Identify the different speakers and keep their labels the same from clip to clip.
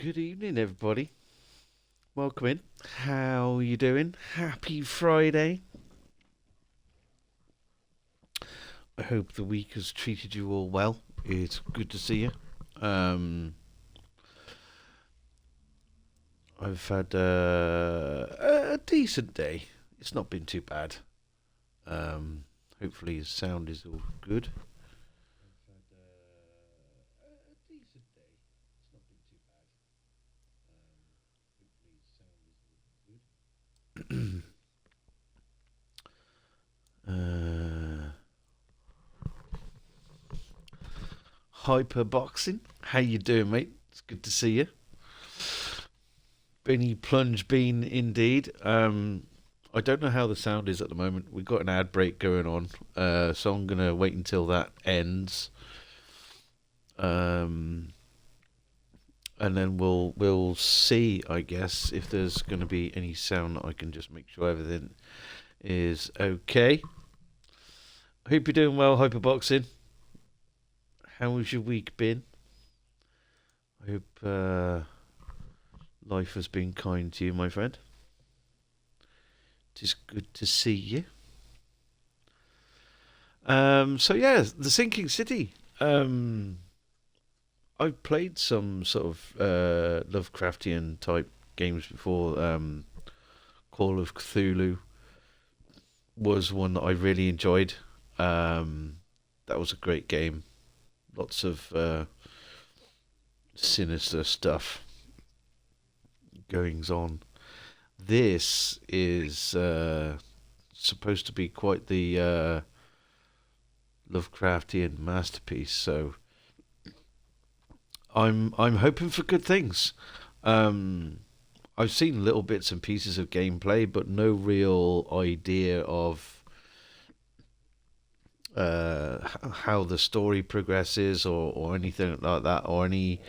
Speaker 1: Good evening, everybody. Welcome in. How you doing? Happy Friday. I hope the week has treated you all well. It's good to see you. Um, I've had a decent day. It's not been too bad. Um, Hopefully, his sound is all good. uh, Hyperboxing. How you doing, mate? It's good to see you. Benny Plunge Bean, indeed. I don't know how the sound is at the moment. We've got an ad break going on, so I'm gonna wait until that ends, um, and then we'll see. I guess if there's gonna be any sound, I can just make sure everything is okay. Hope you're doing well, Hyperboxing. How has your week been? I hope life has been kind to you, my friend. It is good to see you. So yeah, the Sinking City. I've played some sort of Lovecraftian type games before. Call of Cthulhu was one that I really enjoyed. That was a great game. Lots of sinister stuff goings on. This is supposed to be quite the Lovecraftian masterpiece. So I'm hoping for good things. Um, I've seen little bits and pieces of gameplay, but no real idea of how the story progresses or anything like that, or any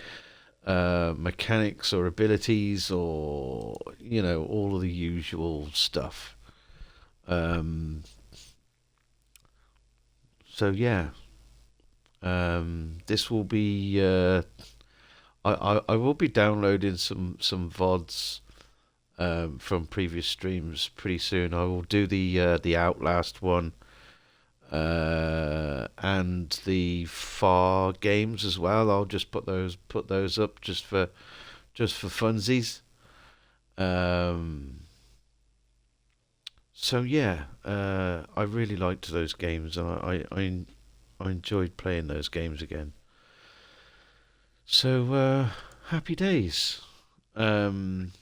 Speaker 1: mechanics or abilities, or all of the usual stuff. Um, so yeah, this will be. I will be downloading some vods from previous streams pretty soon. I will do the Outlast one and the Far games as well. I'll just put those up just for funsies. Um, so yeah, I really liked those games, and I enjoyed playing those games again. So happy days. Um,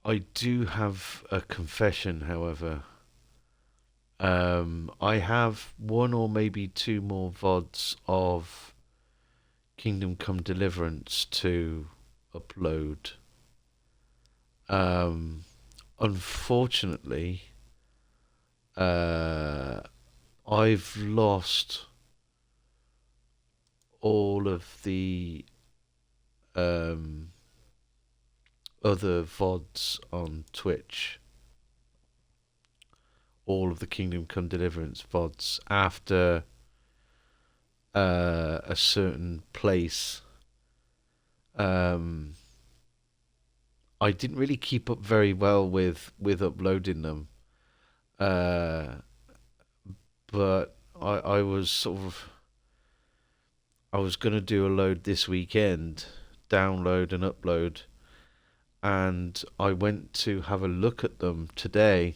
Speaker 1: I do have a confession, however. I have one or maybe two more VODs of Kingdom Come Deliverance to upload. Um, Unfortunately, uh, I've lost all of the um, other VODs on Twitch, all of the Kingdom Come Deliverance VODs after a certain place. Um, I didn't really keep up very well with uploading them, uh, but I was sort of I was gonna do a load this weekend, download and upload, and I went to have a look at them today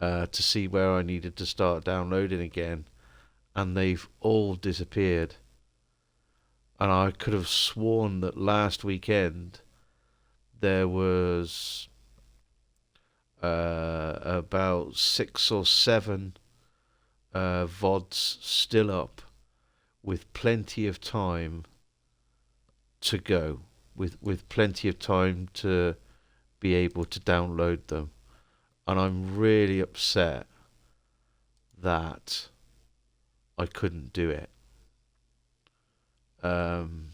Speaker 1: to see where I needed to start downloading again, and they've all disappeared. And I could have sworn that last weekend there was about six or seven VODs still up with plenty of time to go, with plenty of time to be able to download them. And I'm really upset that I couldn't do it. Um,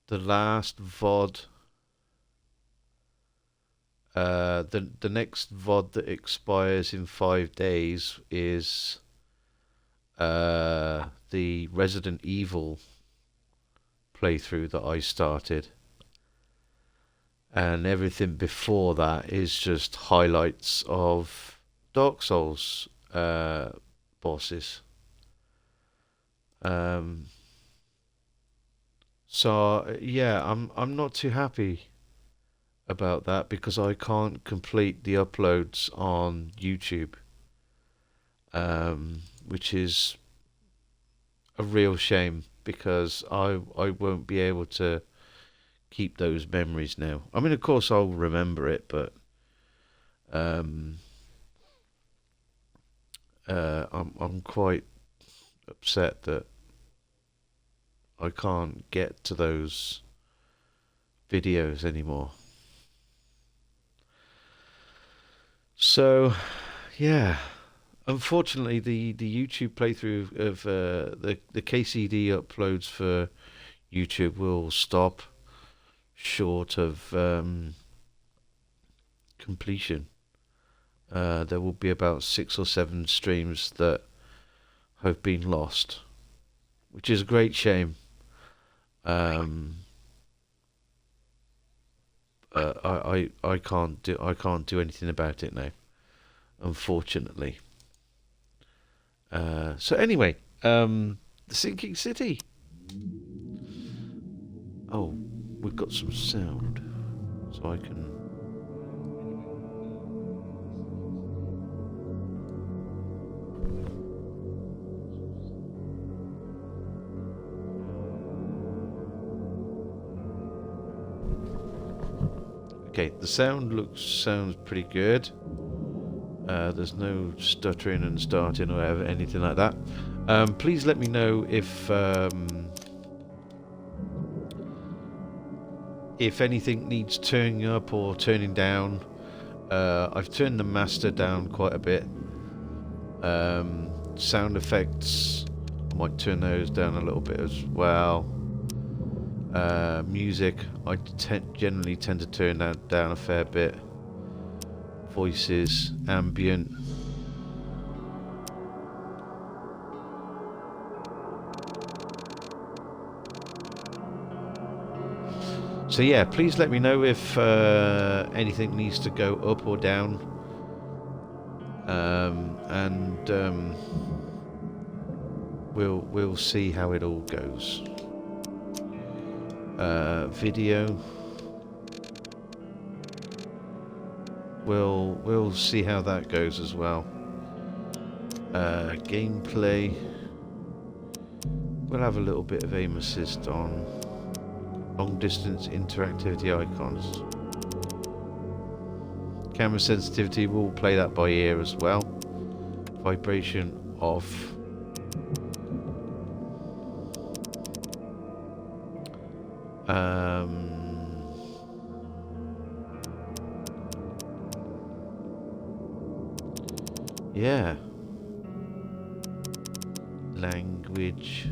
Speaker 1: the last VOD, the next VOD that expires in 5 days is the Resident Evil playthrough that I started, and everything before that is just highlights of Dark Souls bosses. Um, so yeah, I'm not too happy about that because I can't complete the uploads on YouTube, which is a real shame because I won't be able to keep those memories now. I mean, of course, I'll remember it, but um, I'm quite upset that I can't get to those videos anymore. So, yeah, unfortunately, the YouTube playthrough of the KCD uploads for YouTube will stop short of completion. There will be about 6 or 7 streams that have been lost, which is a great shame. Um, I can't do anything about it now, unfortunately. So anyway, the Sinking City. Oh, we've got some sound, so I can. Okay, the sounds pretty good. There's no stuttering and starting or anything like that. Please let me know if anything needs turning up or turning down. I've turned the master down quite a bit. Sound effects, I might turn those down a little bit as well. Music, I generally tend to turn that down a fair bit. Voices, ambient. So yeah, please let me know if anything needs to go up or down, and we'll see how it all goes. Video. We'll see how that goes as well. Gameplay. We'll have a little bit of aim assist on long distance interactivity icons. Camera sensitivity, we'll play that by ear as well. Vibration off. Yeah. Language.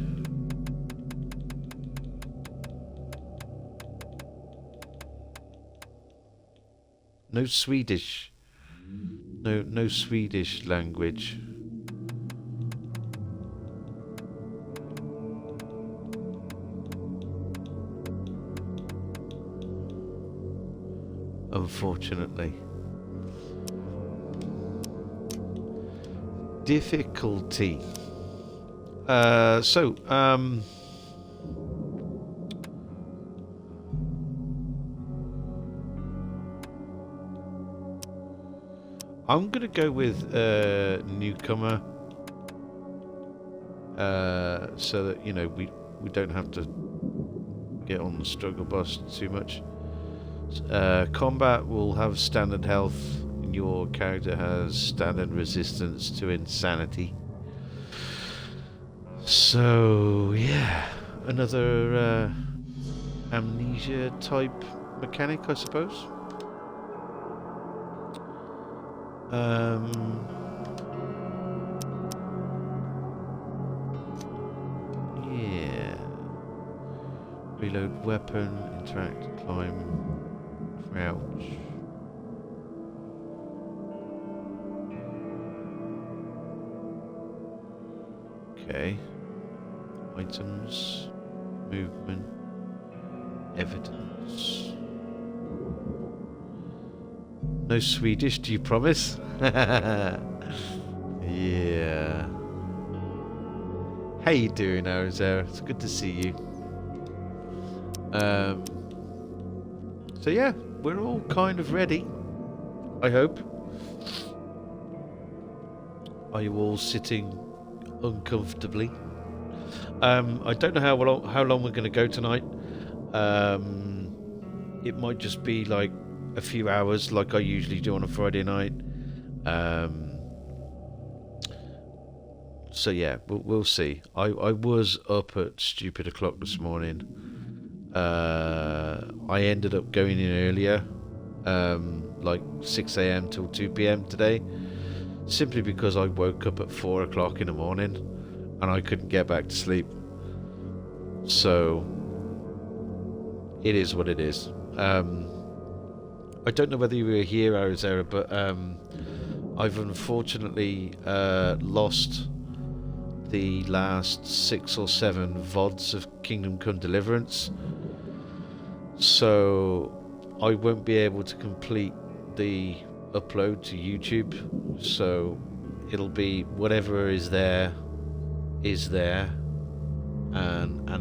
Speaker 1: No Swedish. No Swedish language. Unfortunately. Difficulty. I'm gonna go with newcomer, so that we don't have to get on the struggle bus too much. Combat will have standard health, and your character has standard resistance to insanity. So yeah, another amnesia type mechanic, I suppose. Yeah. Reload weapon, interact, climb, crouch. Okay. Items, movement. Evidence. No Swedish, do you promise? Yeah. How you doing, Arizona? It's good to see you. Um, so yeah, we're all kind of ready. I hope. Are you all sitting uncomfortably? I don't know how long we're going to go tonight. It might just be like a few hours, like I usually do on a Friday night. So yeah, we'll see. I was up at stupid o'clock this morning. I ended up going in earlier, like 6 a.m. till 2 p.m. today, simply because I woke up at 4 o'clock in the morning and I couldn't get back to sleep. So it is what it is. I don't know whether you were here, Arizona, but I've unfortunately lost the last 6 or 7 VODs of Kingdom Come Deliverance, so I won't be able to complete the upload to YouTube. So it'll be whatever is there, and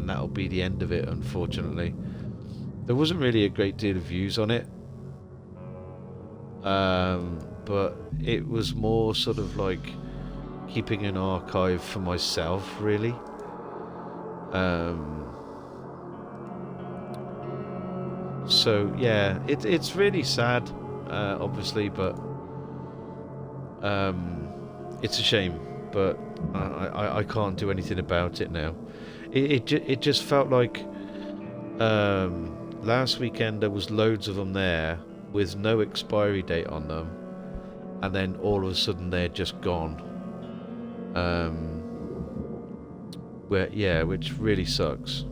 Speaker 1: that'll be the end of it, unfortunately. There wasn't really a great deal of views on it, but it was more sort of like keeping an archive for myself, really. So yeah, it's really sad, obviously, but it's a shame. But I can't do anything about it now. It just felt like last weekend there was loads of them there with no expiry date on them, and then all of a sudden they're just gone. Which really sucks.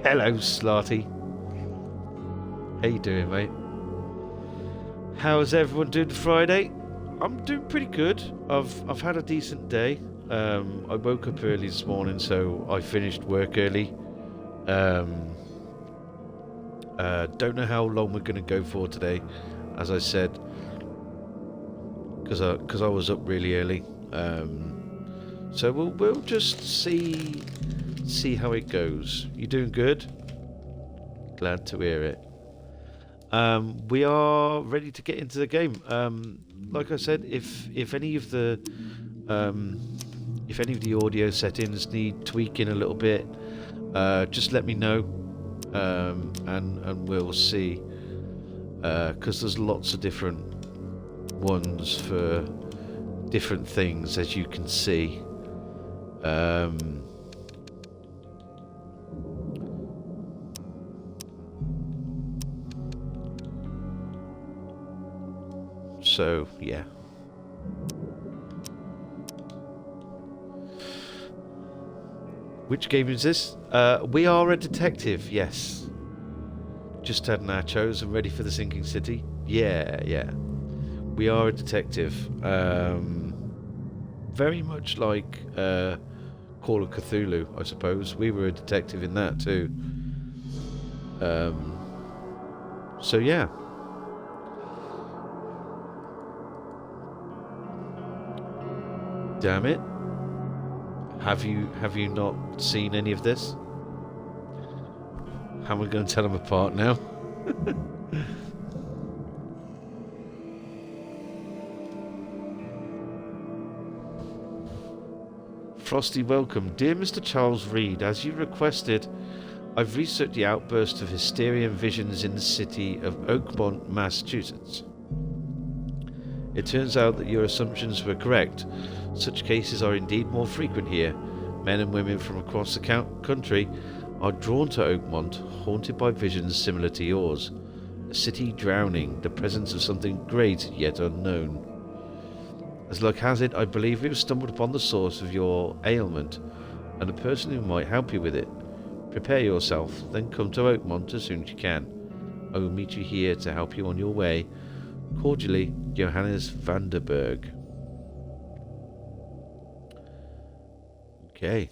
Speaker 1: Hello, Slarty. How you doing, mate? How's everyone doing Friday? I'm doing pretty good. I've had a decent day. I woke up early this morning, so I finished work early. Don't know how long we're going to go for today, as I said, because I was up really early. So we'll just see how it goes. You doing good? Glad to hear it. We are ready to get into the game. Like I said, if any of the audio settings need tweaking a little bit, just let me know, and we'll see. Because there's lots of different ones for different things, as you can see. So yeah. Which game is this? We are a detective, yes. Just had nachos and ready for the sinking city. Yeah. We are a detective. Very much like Call of Cthulhu, I suppose. We were a detective in that too. So yeah. Damn it. Have you not seen any of this? How am I going to tell them apart now? Frosty, welcome. Dear Mr. Charles Reed, as you requested, I've researched the outburst of hysteria and visions in the city of Oakmont, Massachusetts. It turns out that your assumptions were correct. Such cases are indeed more frequent here. Men and women from across the country are drawn to Oakmont, haunted by visions similar to yours. A city drowning, the presence of something great yet unknown. As luck has it, I believe we have stumbled upon the source of your ailment, and a person who might help you with it. Prepare yourself, then come to Oakmont as soon as you can. I will meet you here to help you on your way. Cordially, Johannes Vanderberg. Okay.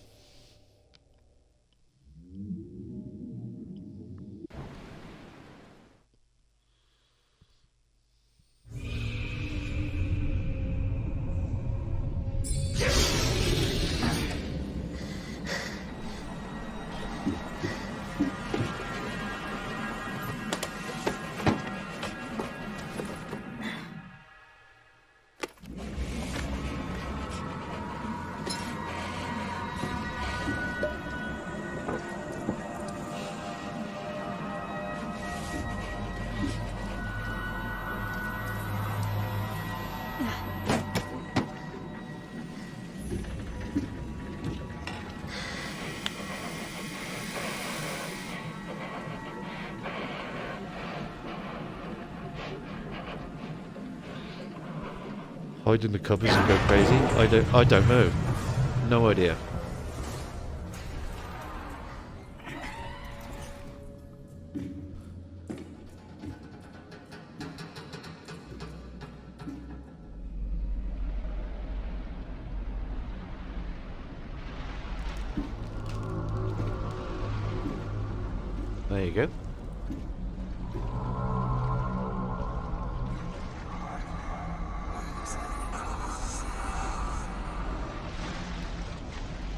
Speaker 1: Hide in the cupboards and go crazy? I don't know. No idea. There you go.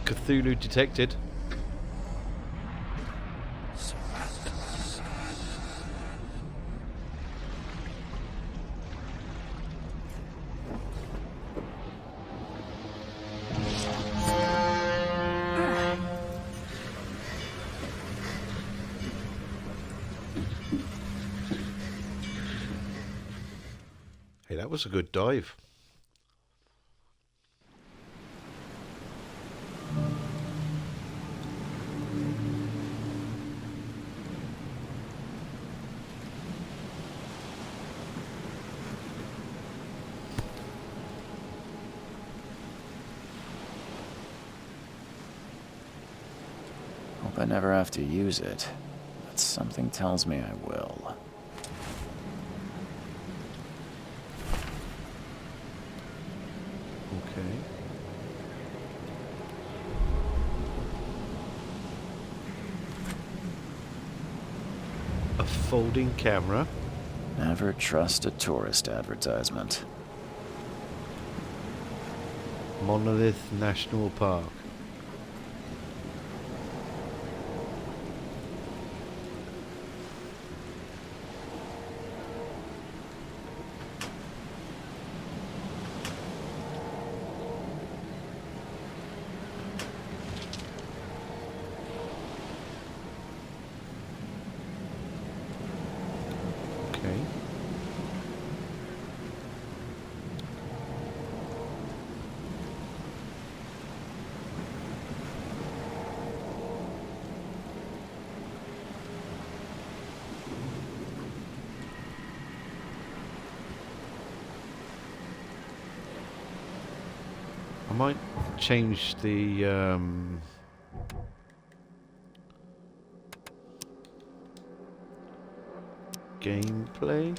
Speaker 1: Cthulhu detected. Hey, that was a good dive.
Speaker 2: Hope I never have to use it, but something tells me I will.
Speaker 1: Okay. A folding camera.
Speaker 2: Never trust a tourist advertisement.
Speaker 1: Monolith National Park. Okay. I might change the gameplay.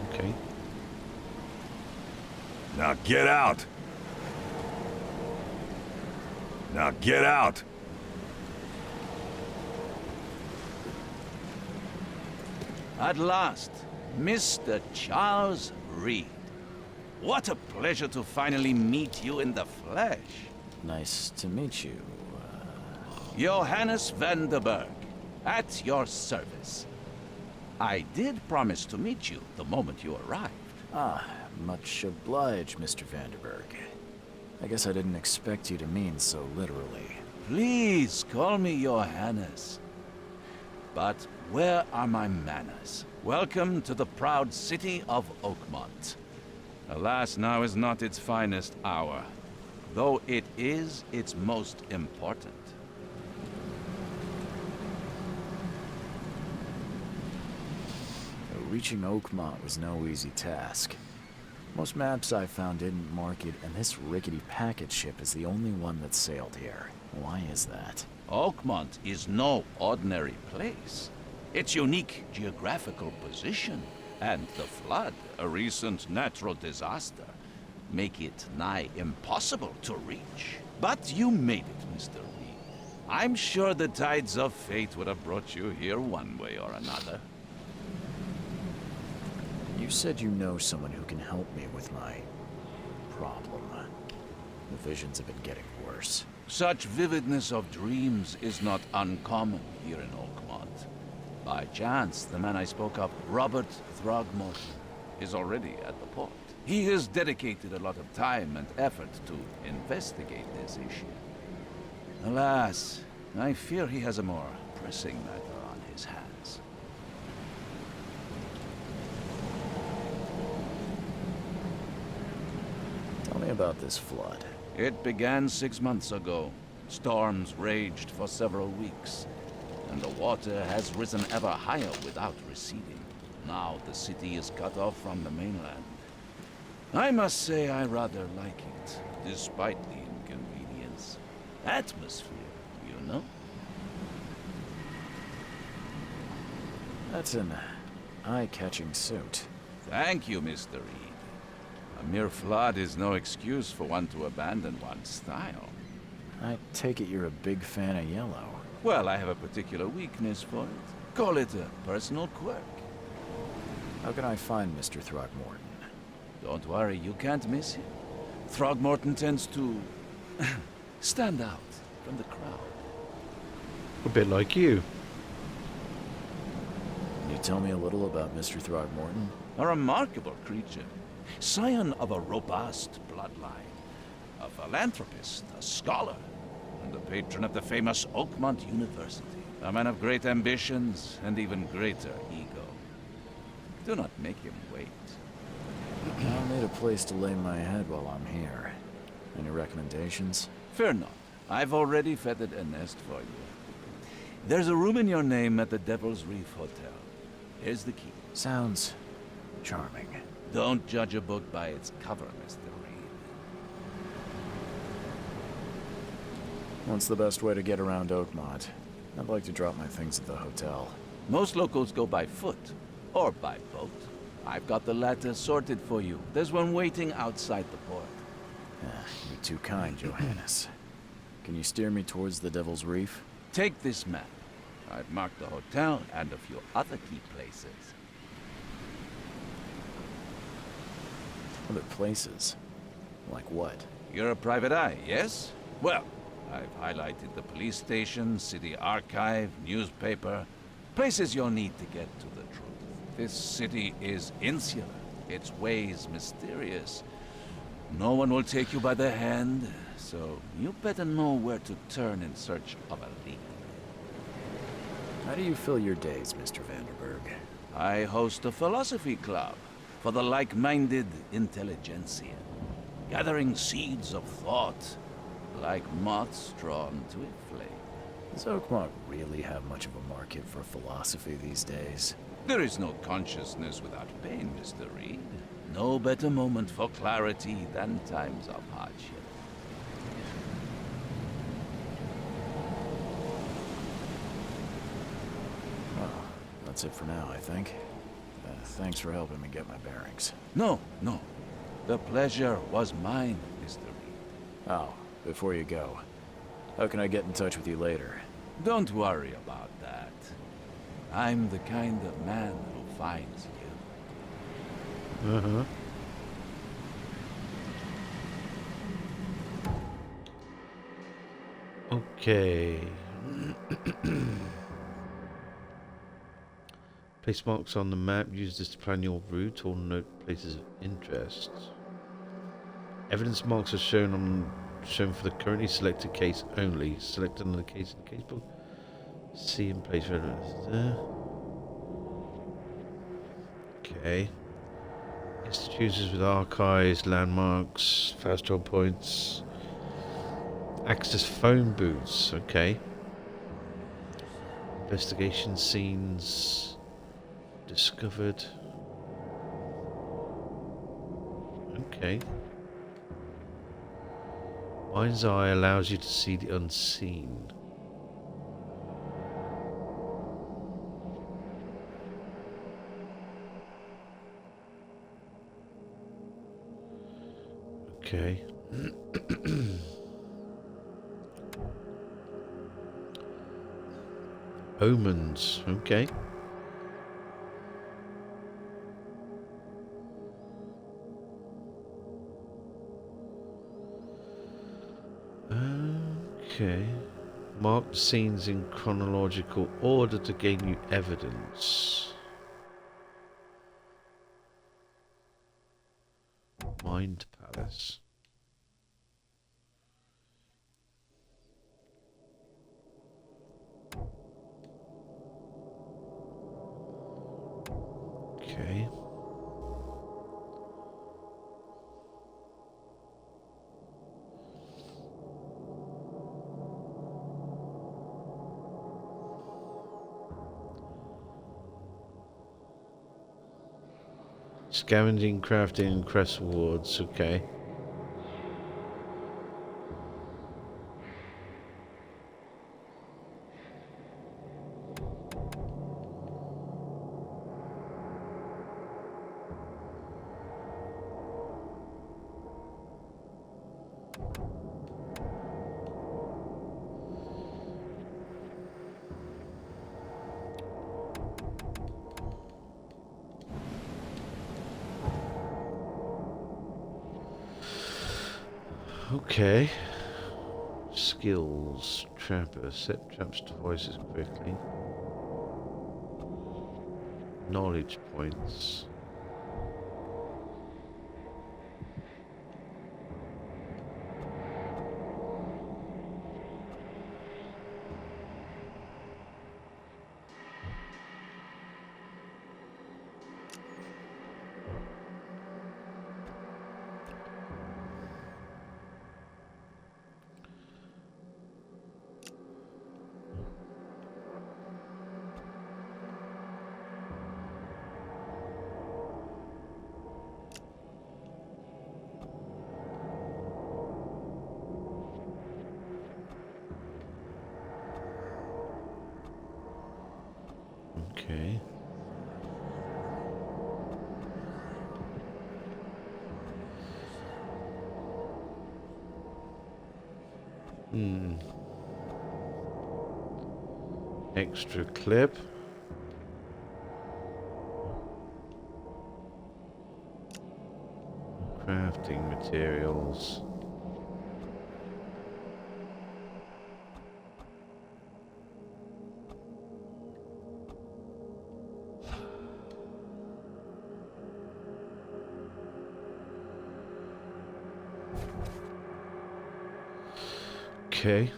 Speaker 1: Okay.
Speaker 3: Now get out! Now get out!
Speaker 4: At last, Mr. Charles Reed. What a pleasure to finally meet you in the flesh.
Speaker 2: Nice to meet you.
Speaker 4: Johannes van der Berg, at your service. I did promise to meet you the moment you arrived.
Speaker 2: Ah, much obliged, Mr. Vanderberg. I guess I didn't expect you to mean so literally.
Speaker 4: Please call me Johannes. But where are my manners? Welcome to the proud city of Oakmont. Alas, now is not its finest hour, though it is its most important.
Speaker 2: Reaching Oakmont was no easy task. Most maps I found didn't mark it, and this rickety packet ship is the only one that sailed here. Why is that?
Speaker 4: Oakmont is no ordinary place. Its unique geographical position and the flood, a recent natural disaster, make it nigh impossible to reach. But you made it, Mr. Reed. I'm sure the tides of fate would have brought you here one way or another.
Speaker 2: You said you know someone who can help me with my problem. The visions have been getting worse.
Speaker 4: Such vividness of dreams is not uncommon here in Oakmont. By chance, the man I spoke of, Robert Throgmorton, is already at the port. He has dedicated a lot of time and effort to investigate this issue. Alas, I fear he has a more pressing matter on his hands.
Speaker 2: Tell me about this flood.
Speaker 4: It began 6 months ago. Storms raged for several weeks, and the water has risen ever higher without receding. Now the city is cut off from the mainland. I must say I rather like it, despite the inconvenience. Atmosphere, you know?
Speaker 2: That's an eye-catching suit.
Speaker 4: Thank you, Mr. Reed. A mere flood is no excuse for one to abandon one's style.
Speaker 2: I take it you're a big fan of yellow.
Speaker 4: Well, I have a particular weakness for it. Call it a personal quirk.
Speaker 2: How can I find Mr. Throckmorton?
Speaker 4: Don't worry, you can't miss him. Throgmorton tends to stand out from the crowd.
Speaker 1: A bit like you.
Speaker 2: Can you tell me a little about Mr. Throckmorton?
Speaker 4: A remarkable creature. Scion of a robust bloodline. A philanthropist, a scholar, and the patron of the famous Oakmont University. A man of great ambitions and even greater ego. Do not make him wait.
Speaker 2: I'll need a place to lay my head while I'm here. Any recommendations?
Speaker 4: Fear not. I've already feathered a nest for you. There's a room in your name at the Devil's Reef Hotel. Here's the key.
Speaker 2: Sounds charming.
Speaker 4: Don't judge a book by its cover, Mr. Reed.
Speaker 2: What's the best way to get around Oakmont? I'd like to drop my things at the hotel.
Speaker 4: Most locals go by foot, or by boat. I've got the latter sorted for you. There's one waiting outside the port.
Speaker 2: You're too kind, Johannes. Can you steer me towards the Devil's Reef?
Speaker 4: Take this map. I've marked the hotel and a few other key places.
Speaker 2: Other places? Like what?
Speaker 4: You're a private eye, yes? Well, I've highlighted the police station, city archive, newspaper, places you'll need to get to the truth. This city is insular, its ways mysterious. No one will take you by the hand, so you better know where to turn in search of a lead.
Speaker 2: How do you fill your days, Mr. Vanderberg?
Speaker 4: I host a philosophy club for the like-minded intelligentsia, gathering seeds of thought like moths drawn to a flame.
Speaker 2: Does Oakmont really have much of a market for philosophy these days?
Speaker 4: There is no consciousness without pain, Mr. Reed. No better moment for clarity than times of hardship.
Speaker 2: Well, that's it for now, I think. Thanks for helping me get my bearings.
Speaker 4: No, no. The pleasure was mine, Mr. Reed.
Speaker 2: Oh, before you go, how can I get in touch with you later?
Speaker 4: Don't worry about that. I'm the kind of man who finds you.
Speaker 1: Uh-huh. Okay. Place marks on the map. Use this to plan your route or note places of interest. Evidence marks are shown for the currently selected case only. Select another case in the casebook. See and place evidence there. Okay. Institutions with archives, landmarks, fast draw points. Access phone booths. Okay. Investigation scenes discovered. Okay. Mind's eye allows you to see the unseen. Okay. Omens. Okay. Okay. Mark the scenes in chronological order to gain you evidence. Mind Palace. Okay. Scavenging, crafting, and crest rewards. Okay. Okay. Skills. Trapper. Set traps to voices quickly. Knowledge points. Okay. Extra clip. Crafting materials. Okay.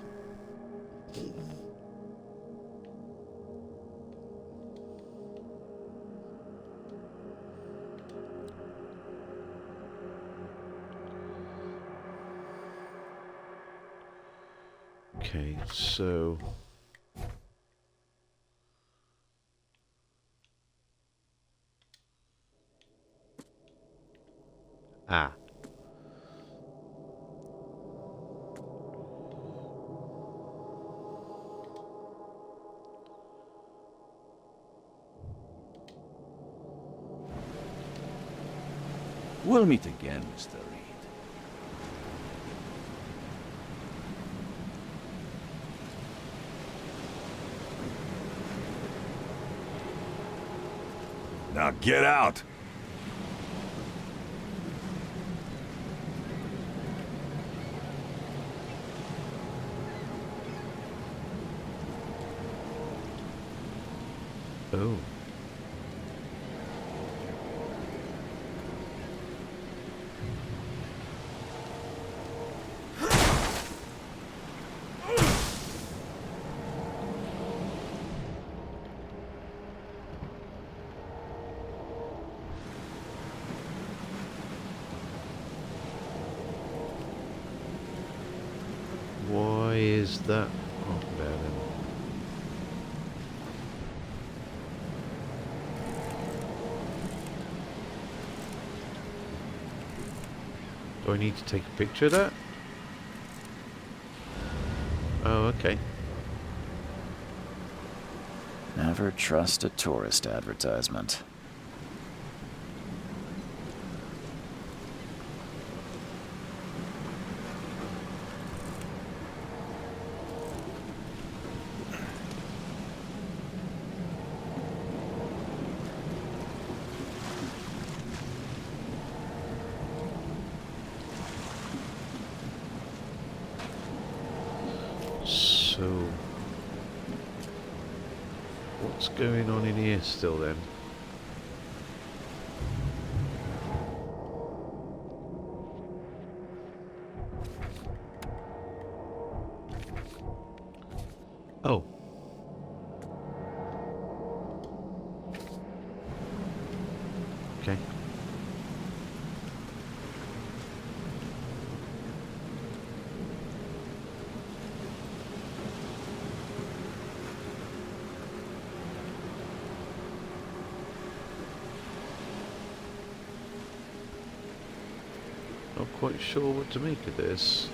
Speaker 1: Okay, so ah.
Speaker 4: We'll meet again, Mr. Reed.
Speaker 3: Now get out!
Speaker 1: Oh. Why is that? Oh, there then. Do I need to take a picture of that? Oh, okay.
Speaker 2: Never trust a tourist advertisement.
Speaker 1: So, what's going on in here still then? Oh. Okay. Not quite sure what to make of this.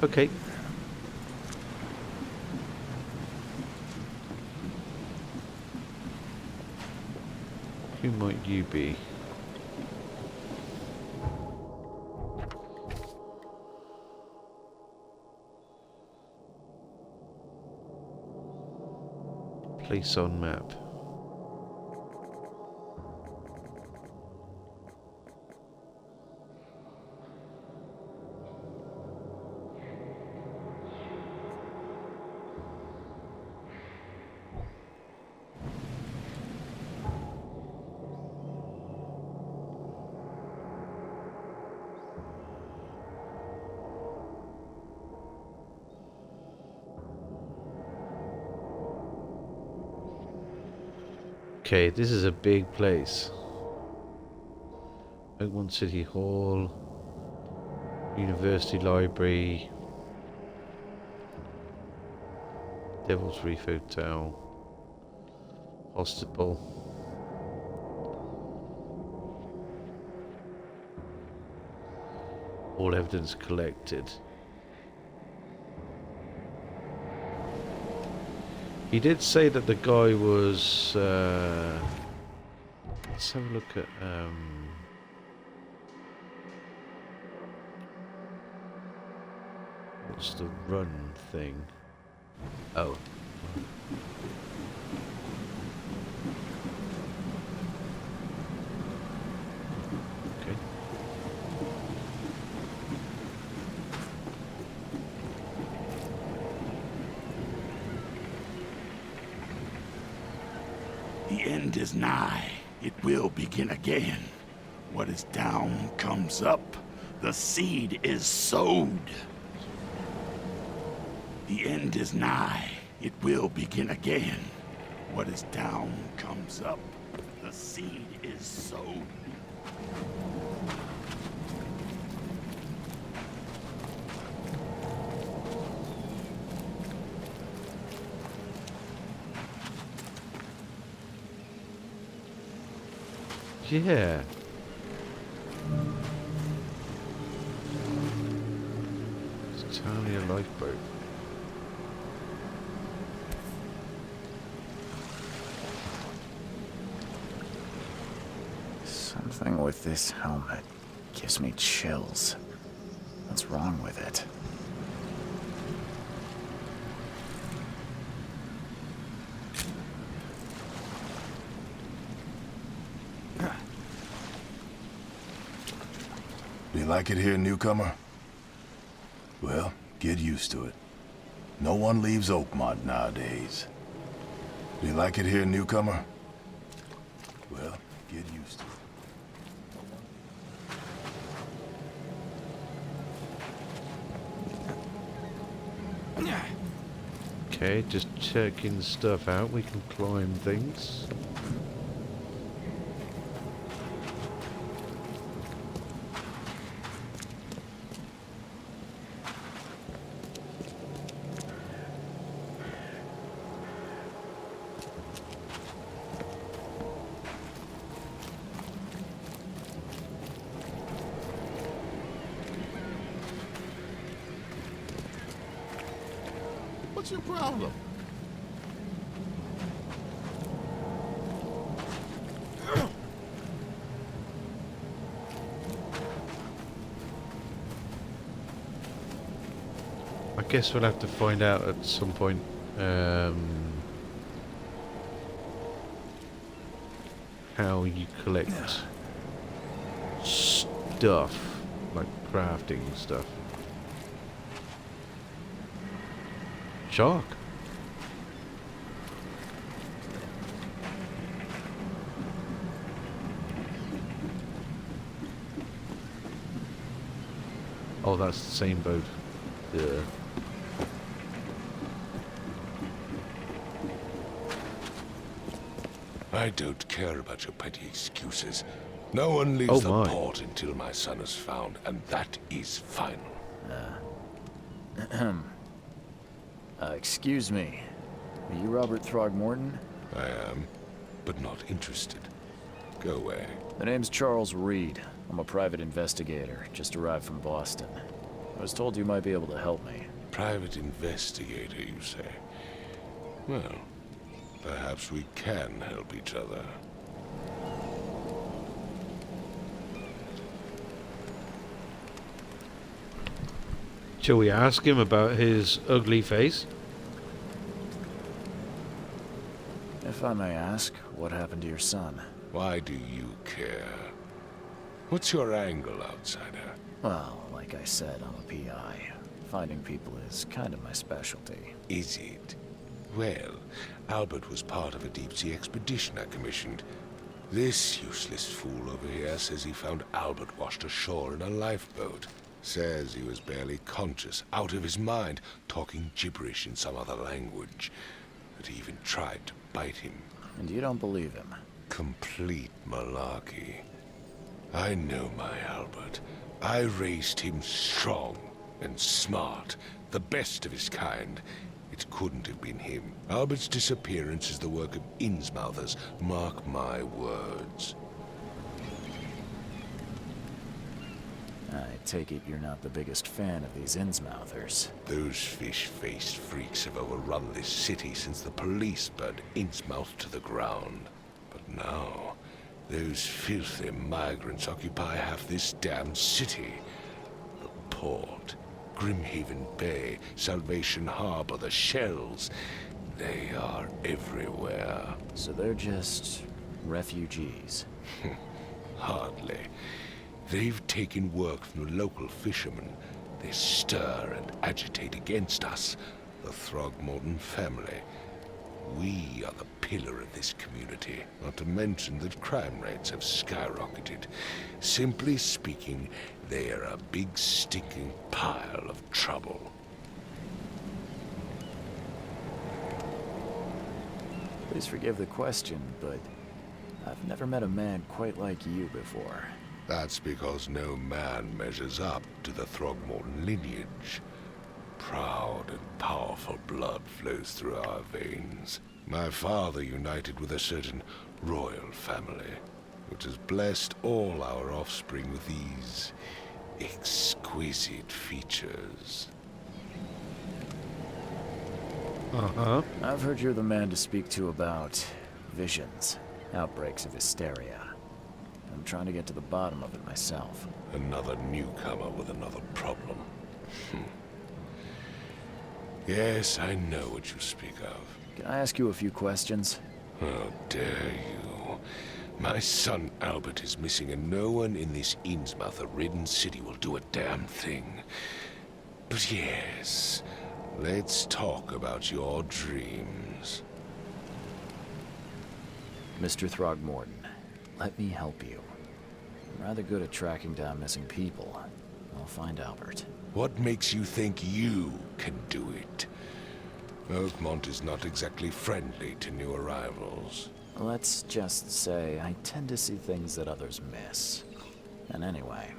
Speaker 1: Okay. Who might you be? Place on map. Okay, this is a big place. Oakmont City Hall, University Library, Devil's Reef Hotel, Hospital. All evidence collected. He did say that the guy was. Let's have a look at. What's the run thing? Oh. Okay.
Speaker 5: The end is nigh. It will begin again. What is down comes up. The seed is sowed. The end is nigh. It will begin again. What is down comes up. The seed is sowed.
Speaker 1: Yeah. It's totally a lifeboat.
Speaker 2: Something with this helmet gives me chills. What's wrong with it?
Speaker 3: You like it here, newcomer? Well, get used to it. No one leaves Oakmont nowadays. You like it here, newcomer? Well, get used to it.
Speaker 1: Okay, just checking stuff out. We can climb things.
Speaker 5: What's your problem?
Speaker 1: I guess we'll have to find out at some point. How you collect stuff, like crafting stuff. Shark. Oh, that's the same boat. Yeah.
Speaker 6: I don't care about your petty excuses. No one leaves
Speaker 1: Oh
Speaker 6: the
Speaker 1: my.
Speaker 6: port until my son is found, and that is final.
Speaker 2: Excuse me. Are you Robert Throgmorton?
Speaker 6: I am, but not interested. Go away.
Speaker 2: The name's Charles Reed. I'm a private investigator, just arrived from Boston. I was told you might be able to help me.
Speaker 6: Private investigator, you say? Well, perhaps we can help each other.
Speaker 1: Shall we ask him about his ugly face?
Speaker 2: If I may ask, what happened to your son?
Speaker 6: Why do you care? What's your angle, outsider?
Speaker 2: Well, like I said, I'm a PI. Finding people is kind of my specialty.
Speaker 6: Is it? Well, Albert was part of a deep-sea expedition I commissioned. This useless fool over here says he found Albert washed ashore in a lifeboat. Says he was barely conscious, out of his mind, talking gibberish in some other language. That he even tried to bite him.
Speaker 2: And you don't believe him?
Speaker 6: Complete malarkey. I know my Albert. I raised him strong and smart, the best of his kind. It couldn't have been him. Albert's disappearance is the work of Innsmouthers, mark my words.
Speaker 2: I take it you're not the biggest fan of these Innsmouthers.
Speaker 6: Those fish-faced freaks have overrun this city since the police burned Innsmouth to the ground. But now, those filthy migrants occupy half this damned city. The port, Grimhaven Bay, Salvation Harbor, the shells, they are everywhere.
Speaker 2: So they're just refugees.
Speaker 6: Hardly. They've taken work from the local fishermen. They stir and agitate against us, the Throgmorton family. We are the pillar of this community, not to mention that crime rates have skyrocketed. Simply speaking, they are a big stinking pile of trouble.
Speaker 2: Please forgive the question, but I've never met a man quite like you before.
Speaker 6: That's because no man measures up to the Throgmorton lineage. Proud and powerful blood flows through our veins. My father united with a certain royal family, which has blessed all our offspring with these exquisite features.
Speaker 1: Uh-huh.
Speaker 2: I've heard you're the man to speak to about visions, outbreaks of hysteria. I'm trying to get to the bottom of it myself.
Speaker 6: Another newcomer with another problem. Yes, I know what you speak of.
Speaker 2: Can I ask you a few questions?
Speaker 6: How dare you? My son Albert is missing, and no one in this Innsmouth-ridden city will do a damn thing. But yes, let's talk about your dreams.
Speaker 2: Mr. Throgmorton, let me help you. I'm rather good at tracking down missing people. I'll find Albert.
Speaker 6: What makes you think you can do it? Oakmont is not exactly friendly to new arrivals.
Speaker 2: Let's just say I tend to see things that others miss. And anyway,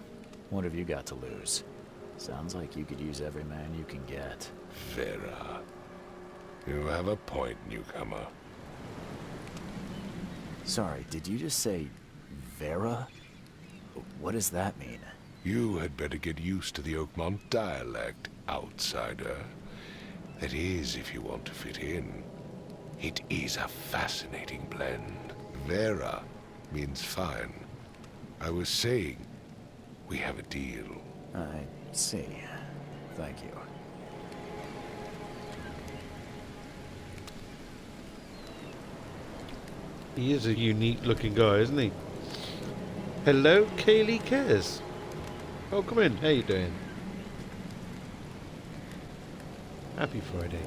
Speaker 2: what have you got to lose? Sounds like you could use every man you can get.
Speaker 6: Vera. You have a point, newcomer.
Speaker 2: Sorry, did you just say Vera? What does that mean?
Speaker 6: You had better get used to the Oakmont dialect, outsider. That is, if you want to fit in. It is a fascinating blend. Vera means fine. I was saying, we have a deal.
Speaker 2: I see. Thank you.
Speaker 1: He is a unique looking guy, isn't he? Hello, Kaylee Cares. Oh, come in. How you doing? Happy Friday.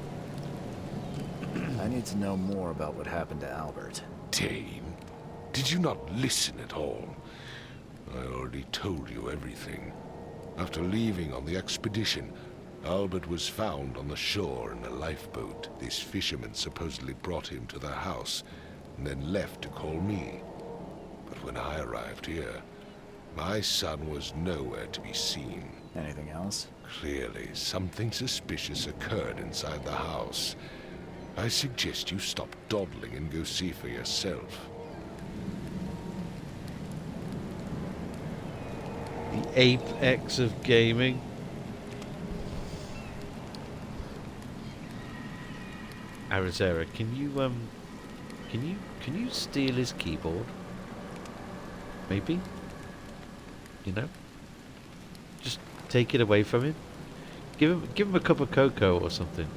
Speaker 2: I need to know more about what happened to Albert.
Speaker 6: Dane, did you not listen at all? I already told you everything. After leaving on the expedition, Albert was found on the shore in a lifeboat. These fishermen supposedly brought him to their house, and then left to call me. But when I arrived here, my son was nowhere to be seen.
Speaker 2: Anything else?
Speaker 6: Clearly, something suspicious occurred inside the house. I suggest you stop dawdling and go see for yourself.
Speaker 1: The apex of gaming. Arizera, can you steal his keyboard? Maybe? You know? Just take it away from him. Give him a cup of cocoa or something.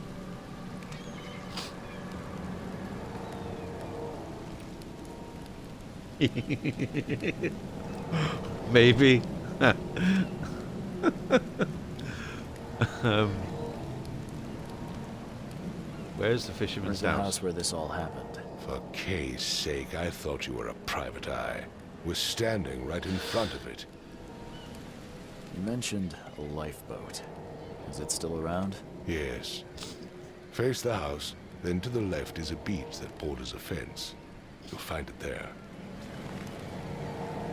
Speaker 1: Maybe. Where's the fisherman's
Speaker 2: Where's the
Speaker 1: house?
Speaker 2: house where this all happened?
Speaker 6: For Kay's sake, I thought you were a private eye. We're standing right in front of it.
Speaker 2: You mentioned a lifeboat. Is it still around?
Speaker 6: Yes. Face the house, then to the left is a beach that borders a fence. You'll find it there.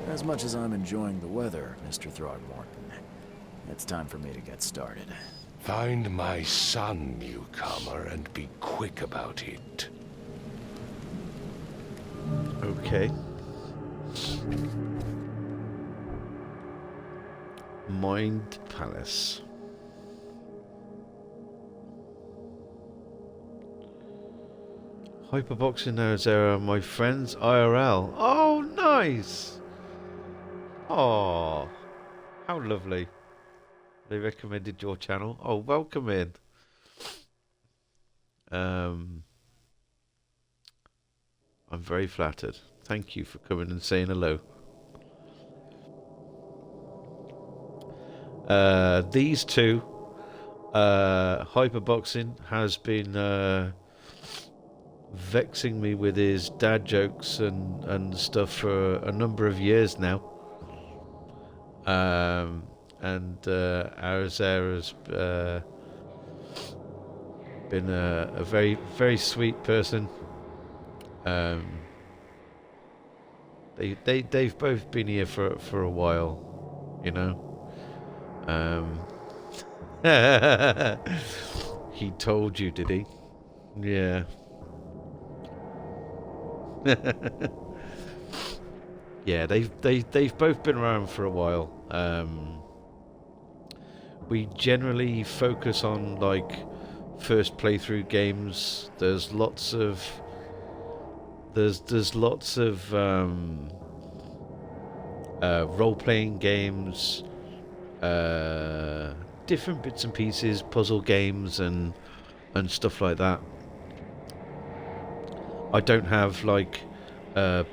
Speaker 2: As much as I'm enjoying the weather, Mr. Throgmorton, it's time for me to get started.
Speaker 6: Find my son, newcomer, and be quick about it.
Speaker 1: Okay. Mind Palace. Hyperboxing Arizera, my friends IRL. Oh, nice! Oh, how lovely. They recommended your channel. Oh, welcome in. I'm very flattered. Thank you for coming and saying hello. These two, Hyperboxing has been vexing me with his dad jokes and stuff for a number of years now. And Arizera's been a very, very sweet person. They've both been here for a while, you know. He told you, did he? Yeah. Yeah, they've both been around for a while. We generally focus on like first playthrough games. There's lots of role-playing games, different bits and pieces, puzzle games and stuff like that. I don't have like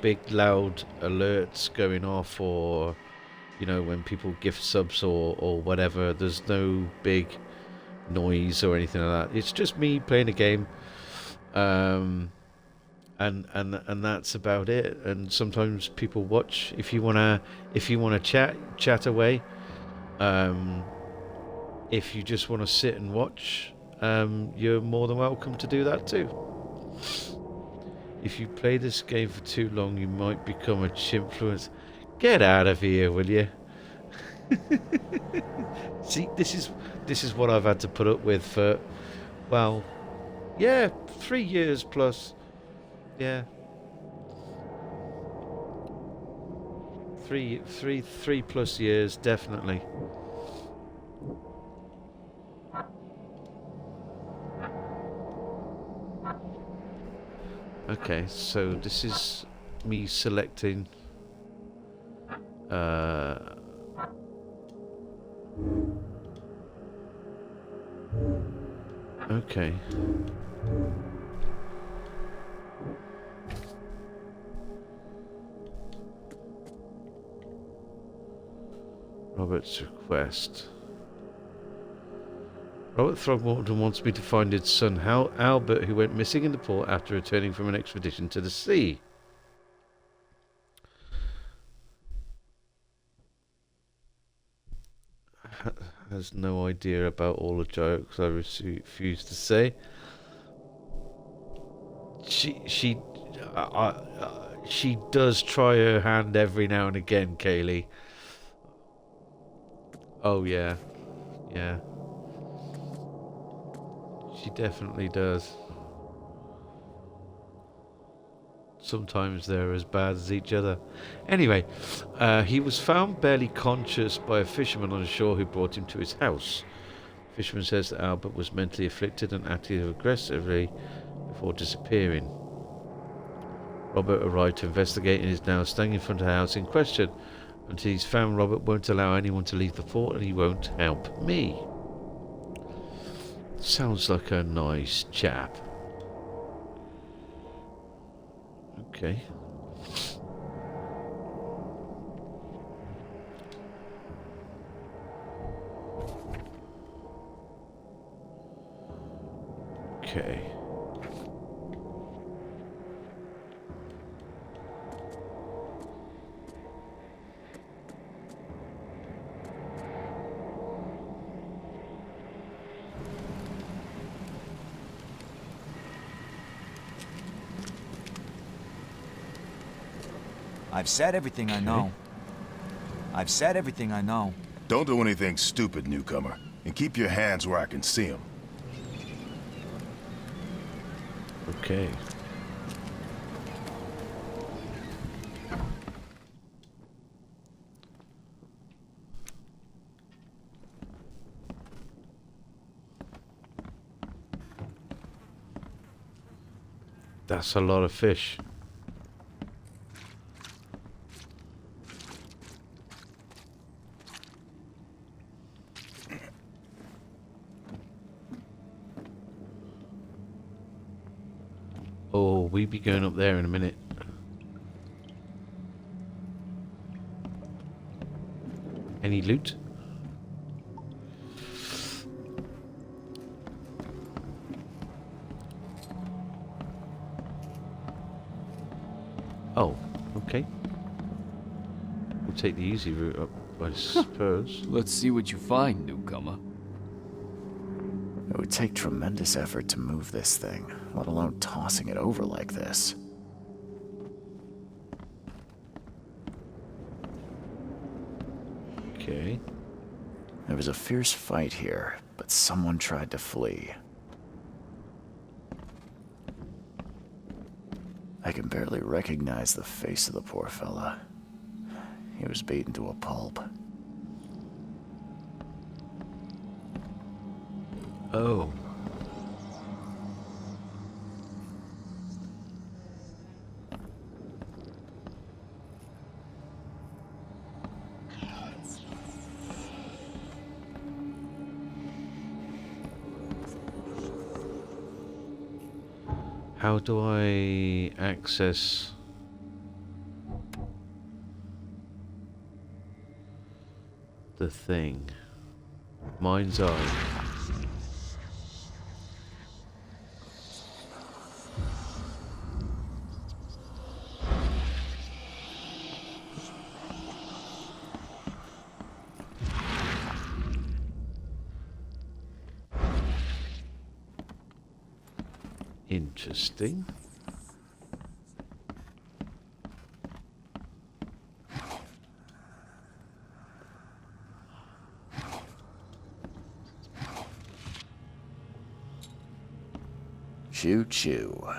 Speaker 1: big loud alerts going off, or you know, when people gift subs or whatever. There's no big noise or anything like that. It's just me playing a game, and that's about it. And sometimes people watch. If you wanna chat away. If you just want to sit and watch, you're more than welcome to do that too. If you play this game for too long, you might become a chimfluence. Get out of here, will you? See, this is what I've had to put up with for, well, yeah, 3 years plus. Yeah. Three plus years, definitely. Okay, so this is me selecting okay. Robert's request. Robert Throgmorton wants me to find his son, Albert, who went missing in the port after returning from an expedition to the sea. has no idea about all the jokes I refuse to say. She does try her hand every now and again, Kaylee. Oh yeah, yeah. She definitely does. Sometimes they're as bad as each other. Anyway, he was found barely conscious by a fisherman on the shore who brought him to his house. The fisherman says that Albert was mentally afflicted and acted aggressively before disappearing. Robert arrived to investigate and is now staying in front of the house in question. Until he's found, Robert won't allow anyone to leave the fort and he won't help me. Sounds like a nice chap. Okay. Okay.
Speaker 2: I've said everything I know. I've said everything I know.
Speaker 3: Don't do anything stupid, newcomer. And keep your hands where I can see them.
Speaker 1: Okay. That's a lot of fish. Oh, we'll be going up there in a minute. Any loot? Oh, okay. We'll take the easy route up, I suppose.
Speaker 7: Let's see what you find, newcomer.
Speaker 2: It would take tremendous effort to move this thing, let alone tossing it over like this.
Speaker 1: Okay.
Speaker 2: There was a fierce fight here, but someone tried to flee. I can barely recognize the face of the poor fella. He was beaten to a pulp.
Speaker 1: Oh. How do I access the thing? Mind's eye. Interesting.
Speaker 2: Choo choo.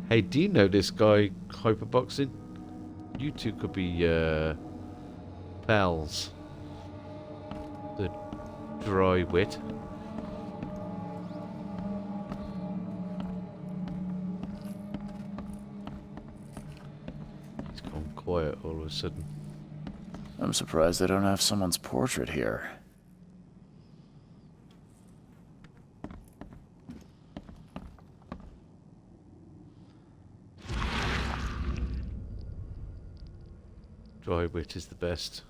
Speaker 1: Hey, do you know this guy hyperboxing? You two could be pals. The dry wit. He's gone quiet all of a sudden.
Speaker 2: I'm surprised they don't have someone's portrait here.
Speaker 1: Dry wit is the best.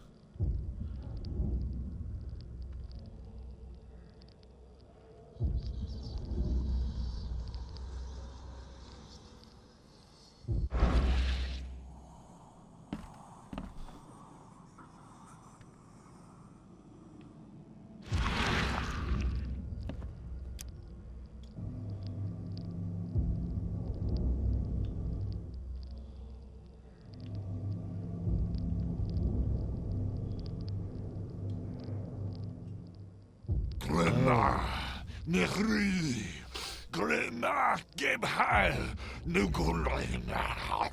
Speaker 5: Grimma, Nehri, Grimma, Gebheil, Nugulina.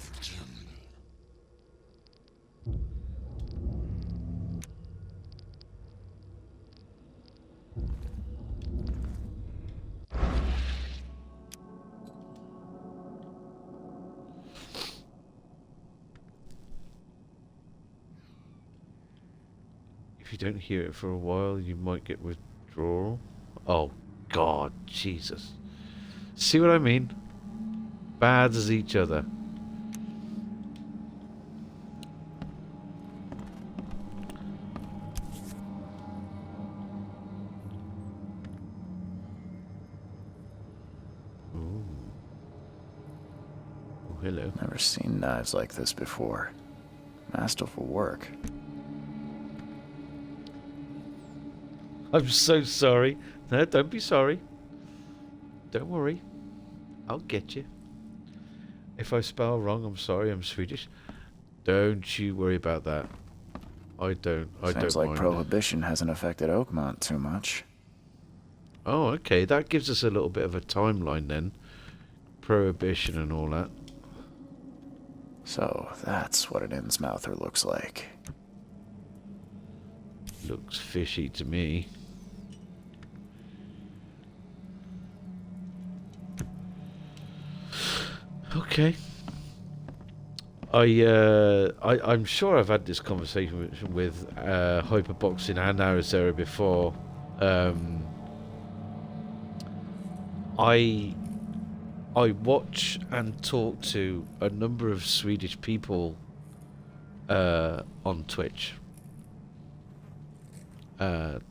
Speaker 1: If you don't hear it for a while, you might get withdrawal. Oh, God, Jesus. See what I mean? Bad as each other. Ooh. Oh, hello.
Speaker 2: Never seen knives like this before. Masterful work.
Speaker 1: I'm so sorry. No, don't be sorry. Don't worry. I'll get you. If I spell wrong, I'm sorry. I'm Swedish. Don't you worry about that. I don't
Speaker 2: Seems like
Speaker 1: mind.
Speaker 2: Prohibition hasn't affected Oakmont too much.
Speaker 1: Oh, okay. That gives us a little bit of a timeline then. Prohibition and all that.
Speaker 2: So, that's what an Innsmouther looks like.
Speaker 1: Looks fishy to me. Okay. I'm sure I've had this conversation with Hyperboxing and Arizera before. I watch and talk to a number of Swedish people on Twitch.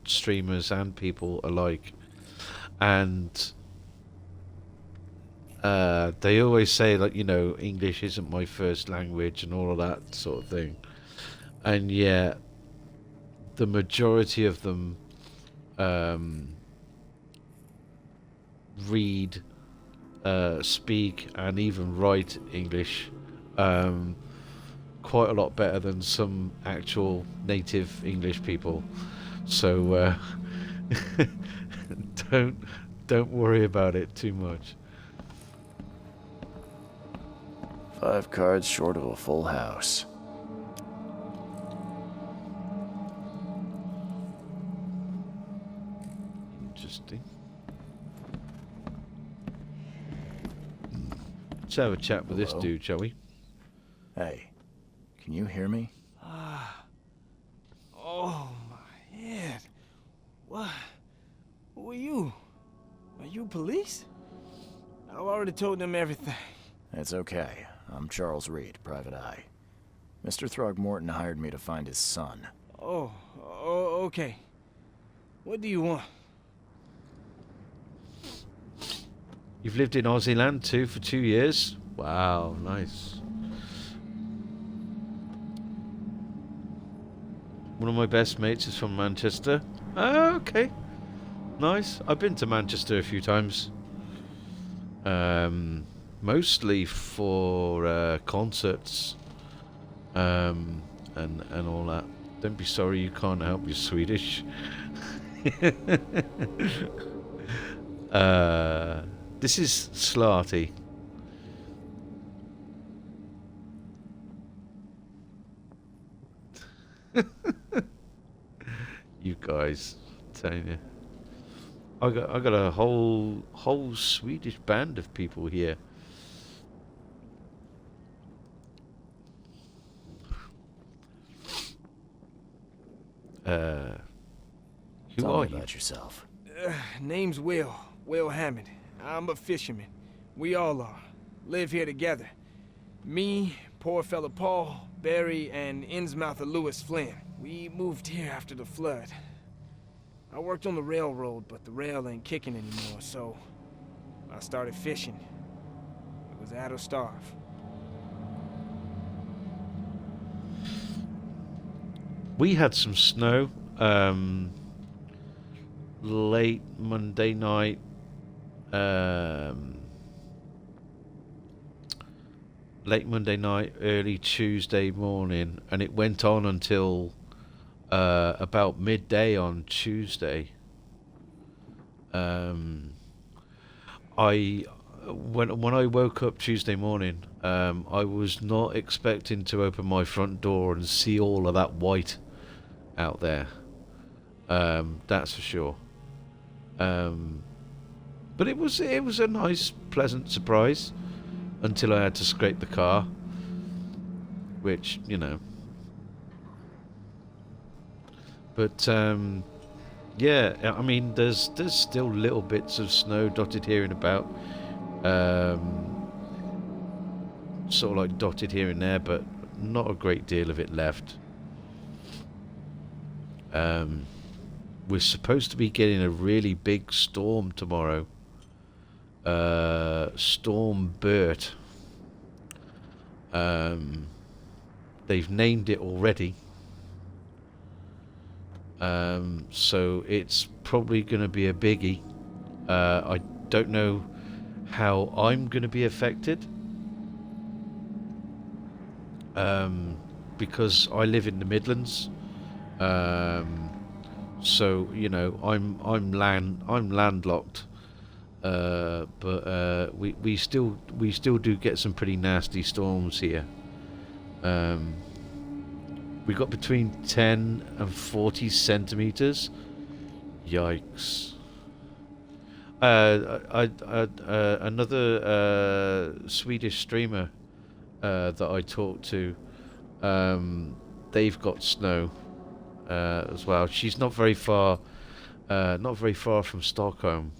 Speaker 1: Streamers and people alike. And they always say, like, you know, English isn't my first language and all of that sort of thing. And yet, the majority of them read, speak, and even write English quite a lot better than some actual native English people. So don't worry about it too much.
Speaker 2: 5 cards short of a full house.
Speaker 1: Interesting. Let's have a chat with this
Speaker 2: Hello?
Speaker 1: dude, shall we?
Speaker 2: Hey, can you hear me?
Speaker 8: Oh, my head. What? Who are you? Are you police? I've already told them everything.
Speaker 2: It's okay. I'm Charles Reed, Private Eye. Mr. Throgmorton hired me to find his son.
Speaker 8: Oh, okay. What do you want?
Speaker 1: You've lived in Aussie land too for 2 years? Wow, nice. One of my best mates is from Manchester. Ah, okay. Nice. I've been to Manchester a few times. Mostly for concerts. And all that. Don't be sorry you can't help your Swedish. This is Slarty. You guys, I'm telling you. I got a whole Swedish band of people here. Who
Speaker 2: Tell
Speaker 1: are
Speaker 2: me
Speaker 1: you?
Speaker 2: about yourself.
Speaker 8: Name's Will Hammond. I'm a fisherman. We all are. Live here together. Me, poor fella Paul, Barry, and Innsmouther Lewis Flynn. We moved here after the flood. I worked on the railroad, but the rail ain't kicking anymore, so I started fishing. It was add or starve.
Speaker 1: We had some snow late Monday night, early Tuesday morning, and it went on until about midday on Tuesday. Um, I when I woke up Tuesday morning, I was not expecting to open my front door and see all of that white out there. That's for sure. Um, but it was a nice, pleasant surprise until I had to scrape the car, which But yeah, I mean, there's still little bits of snow dotted here and about, sort of like dotted here and there, but not a great deal of it left. We're supposed to be getting a really big storm tomorrow. Storm Bert. They've named it already. So it's probably going to be a biggie. I don't know how I'm going to be affected. Because I live in the Midlands. So I'm landlocked. But we still do get some pretty nasty storms here. We got between 10 and 40 centimeters. Yikes. Another Swedish streamer that I talked to, they've got snow as well. She's not very far from Stockholm.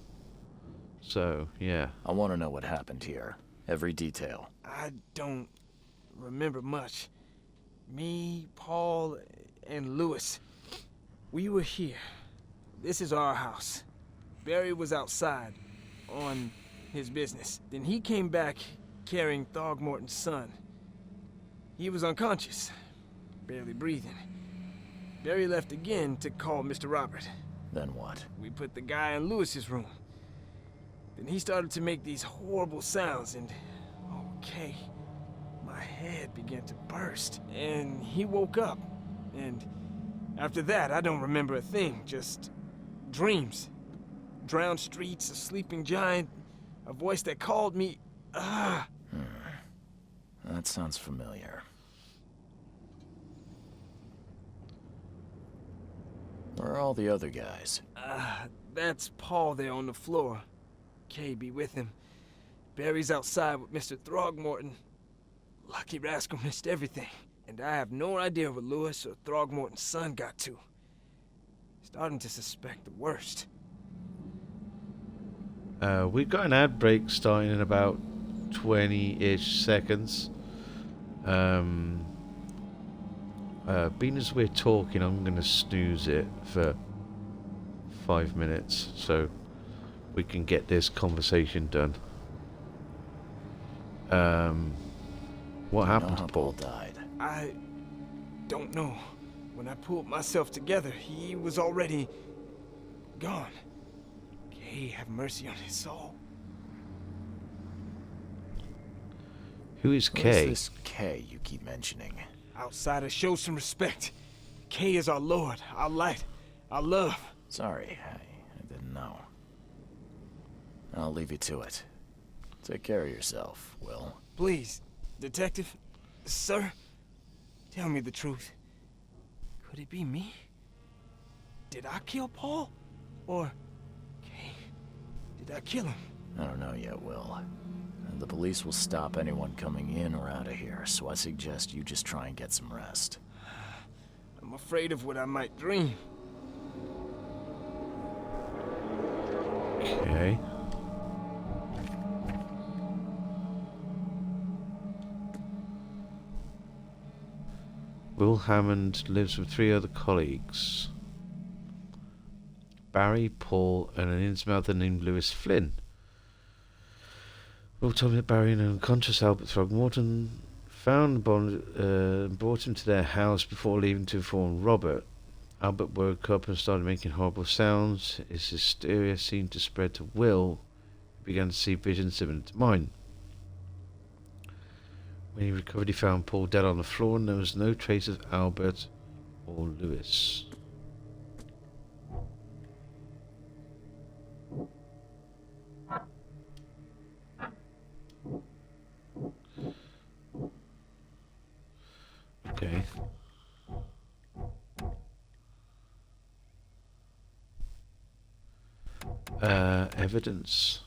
Speaker 1: So, yeah.
Speaker 2: I want to know what happened here. Every detail.
Speaker 8: I don't remember much. Me, Paul, and Lewis, we were here. This is our house. Barry was outside on his business. Then he came back carrying Throgmorton's son. He was unconscious, barely breathing. Barry left again to call Mr. Robert.
Speaker 2: Then what?
Speaker 8: We put the guy in Lewis's room. Then he started to make these horrible sounds and... okay. My head began to burst, and he woke up. And after that, I don't remember a thing, just dreams. Drowned streets, a sleeping giant, a voice that called me.
Speaker 2: That sounds familiar. Where are all the other guys?
Speaker 8: That's Paul there on the floor. Kay be with him. Barry's outside with Mr. Throgmorton. Lucky rascal missed everything, and I have no idea what Lewis or Throgmorton's son got to. Starting to suspect the worst.
Speaker 1: We've got an ad break starting in about 20-ish seconds. Being as we're talking, I'm going to snooze it for 5 minutes so we can get this conversation done. What happened to Paul?
Speaker 2: Died.
Speaker 8: I don't know. When I pulled myself together, he was already gone. Kay have mercy on his soul.
Speaker 1: Who is
Speaker 2: Who
Speaker 1: Kay?
Speaker 2: is this Kay you keep mentioning?
Speaker 8: Outsiders, show some respect. Kay is our lord, our light, our love.
Speaker 2: Sorry, I didn't know. I'll leave you to it. Take care of yourself, Will.
Speaker 8: Please, detective, sir, tell me the truth. Could it be me? Did I kill Paul? Or, Kay, did I kill him?
Speaker 2: I don't know yet, Will. The police will stop anyone coming in or out of here, so I suggest you just try and get some rest.
Speaker 8: I'm afraid of what I might dream.
Speaker 1: Okay. Will Hammond lives with 3 other colleagues. Barry, Paul, and an Innsmouther named Lewis Flynn. Will told me that Barry and an unconscious Albert Throgmorton found Bond, brought him to their house before leaving to inform Robert. Albert woke up and started making horrible sounds. His hysteria seemed to spread to Will. He began to see visions similar to mine. When he recovered, he found Paul dead on the floor, and there was no trace of Albert or Lewis. Evidence.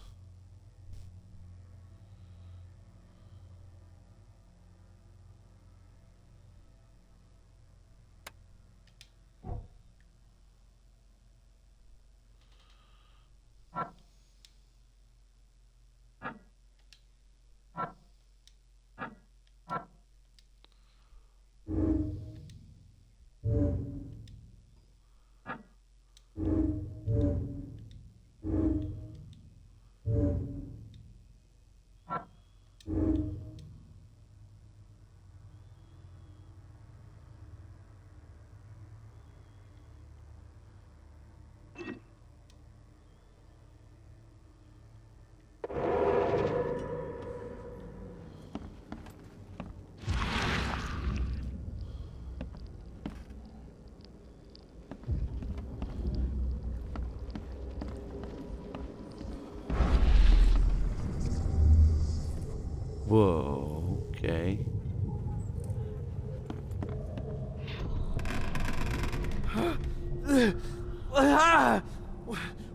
Speaker 1: Whoa, okay.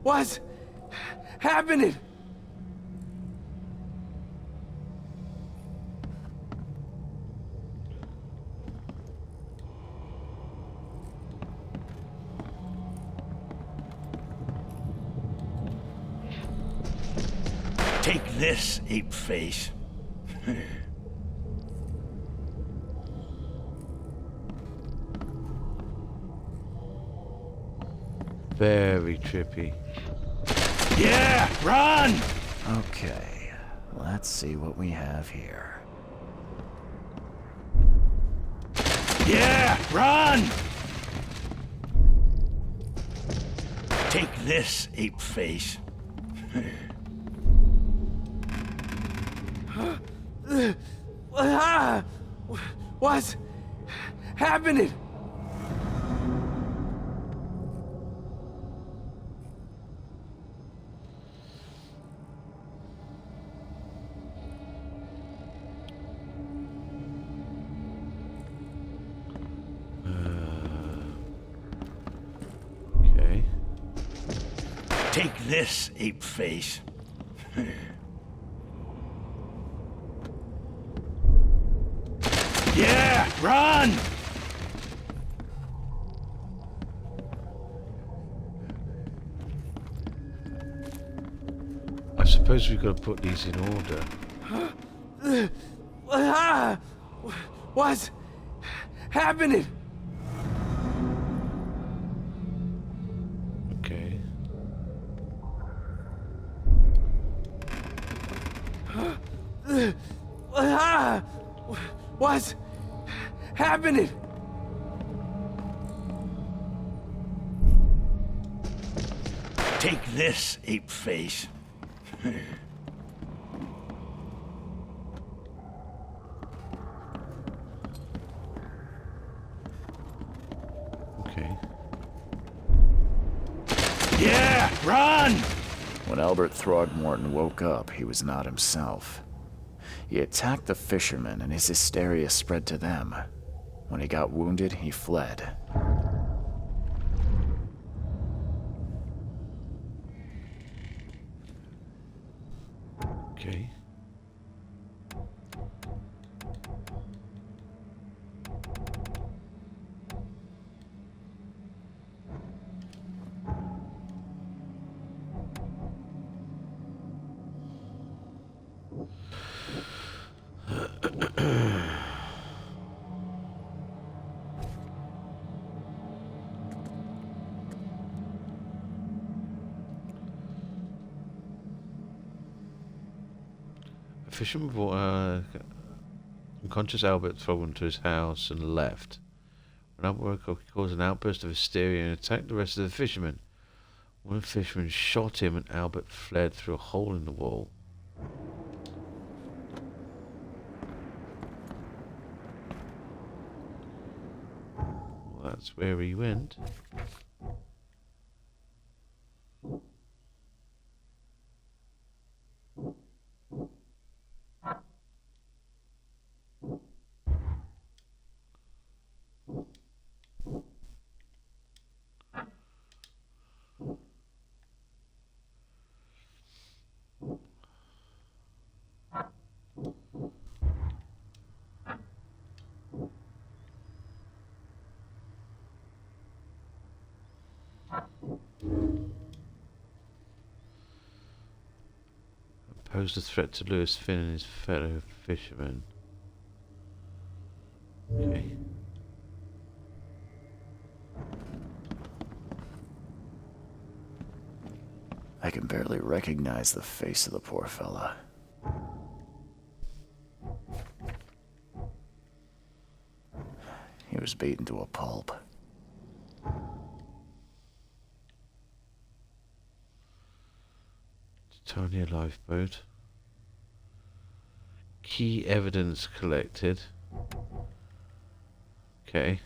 Speaker 8: What's happening?
Speaker 5: Take this, ape face.
Speaker 1: Very trippy.
Speaker 5: Yeah, run!
Speaker 2: Okay, let's see what we have here.
Speaker 5: Yeah, run! Take this, ape face.
Speaker 8: What's happening?
Speaker 1: Okay.
Speaker 5: Take this, ape face. Yeah, run!
Speaker 1: I suppose we've got to put these in order.
Speaker 8: What's happening?
Speaker 1: Okay.
Speaker 8: What's happening?
Speaker 5: Take this, ape face.
Speaker 1: Okay.
Speaker 5: Yeah, run!
Speaker 2: When Albert Throgmorton woke up, he was not himself. He attacked the fishermen, and his hysteria spread to them. When he got wounded, he fled.
Speaker 1: Okay. A fisherman brought unconscious Albert Throgmorton to his house and left. When Albert woke up, he caused an outburst of hysteria and attacked the rest of the fishermen. One fisherman shot him and Albert fled through a hole in the wall. Well, that's where he went. Posed a threat to Lewis Finn and his fellow fishermen. Okay.
Speaker 2: I can barely recognize the face of the poor fella. He was beaten to a pulp.
Speaker 1: Tony lifeboat. Key evidence collected. Okay.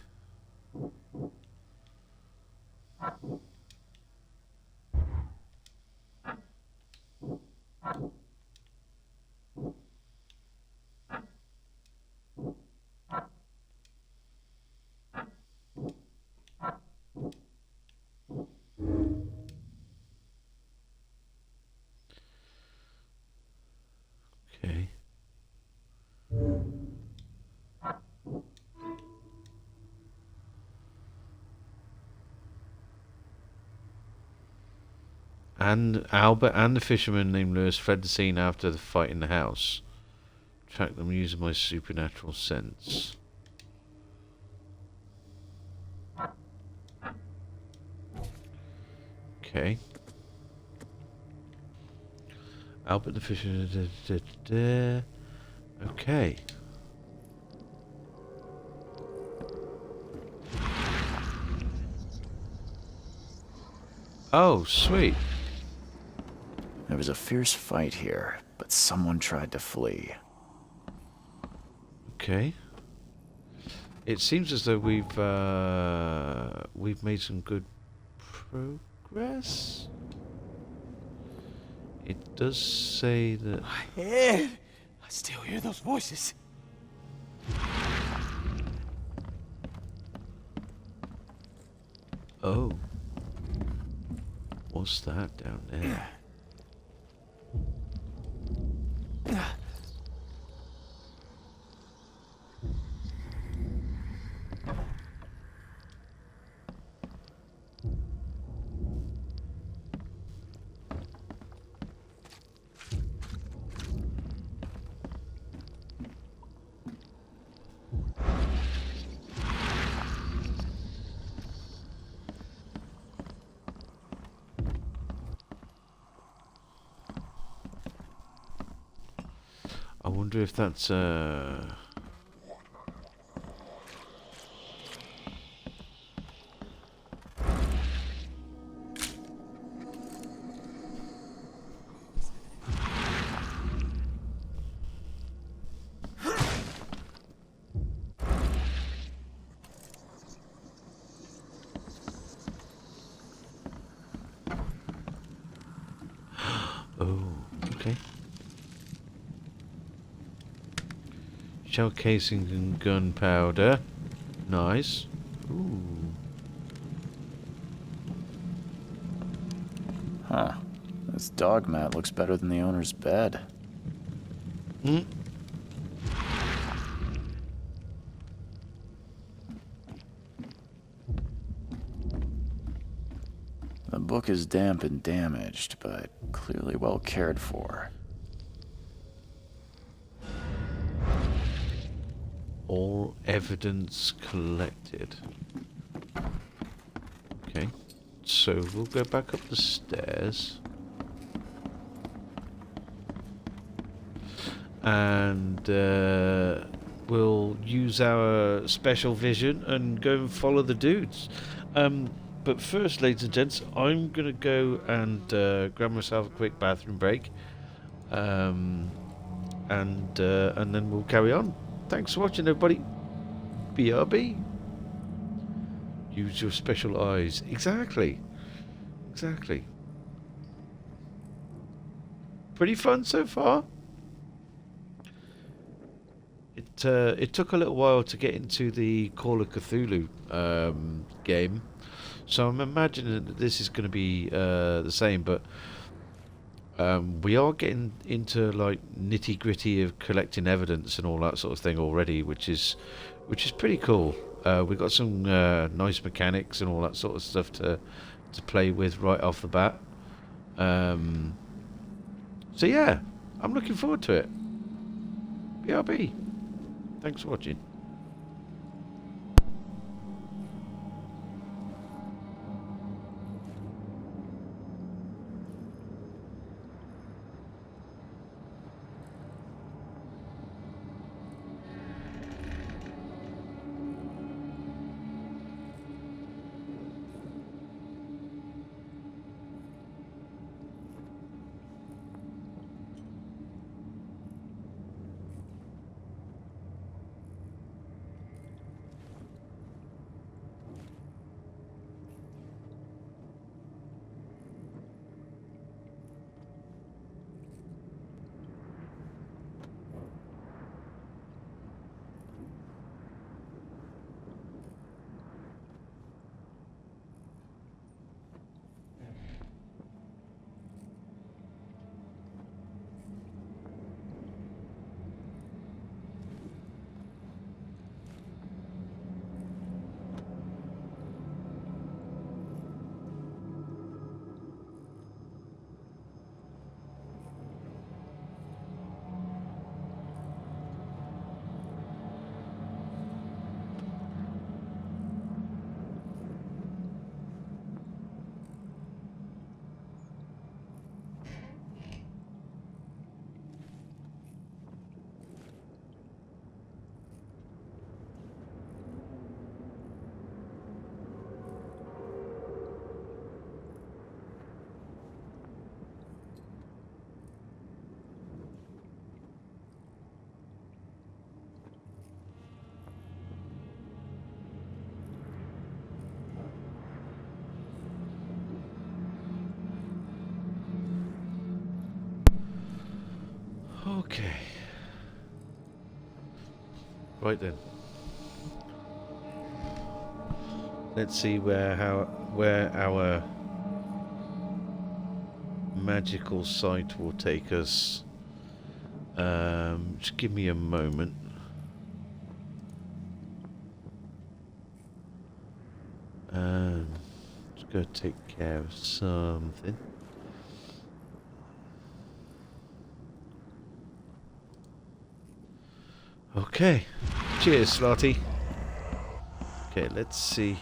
Speaker 1: Okay. And Albert and the fisherman named Lewis fled the scene after the fight in the house. Track them using my supernatural sense. Okay. Albert the fisherman. Okay. Oh, sweet.
Speaker 2: There was a fierce fight here, but someone tried to flee.
Speaker 1: Okay. It seems as though we've made some good progress. It does say that.
Speaker 8: My head! I still hear those voices.
Speaker 1: Oh. What's that down there? I wonder if that's oh, okay. Shell casing and gunpowder. Nice. Ooh.
Speaker 2: Huh. This dog mat looks better than the owner's bed.
Speaker 1: Hmm.
Speaker 2: The book is damp and damaged, but clearly well cared for.
Speaker 1: All evidence collected. Okay. So we'll go back up the stairs. And we'll use our special vision and go and follow the dudes. But first, ladies and gents, I'm going to go and grab myself a quick bathroom break. And then we'll carry on. Thanks for watching, everybody. BRB. Use your special eyes. Exactly. Exactly. Pretty fun so far. It took a little while to get into the Call of Cthulhu game, so I'm imagining that this is going to be the same. But we are getting into like nitty gritty of collecting evidence and all that sort of thing already, which is pretty cool. We got some nice mechanics and all that sort of stuff to play with right off the bat. So yeah, I'm looking forward to it. BRB. Thanks for watching. Okay. Right then. Let's see where our magical sight will take us. Just give me a moment. Just go take care of something. Okay. Cheers, Slotty. Okay, let's see.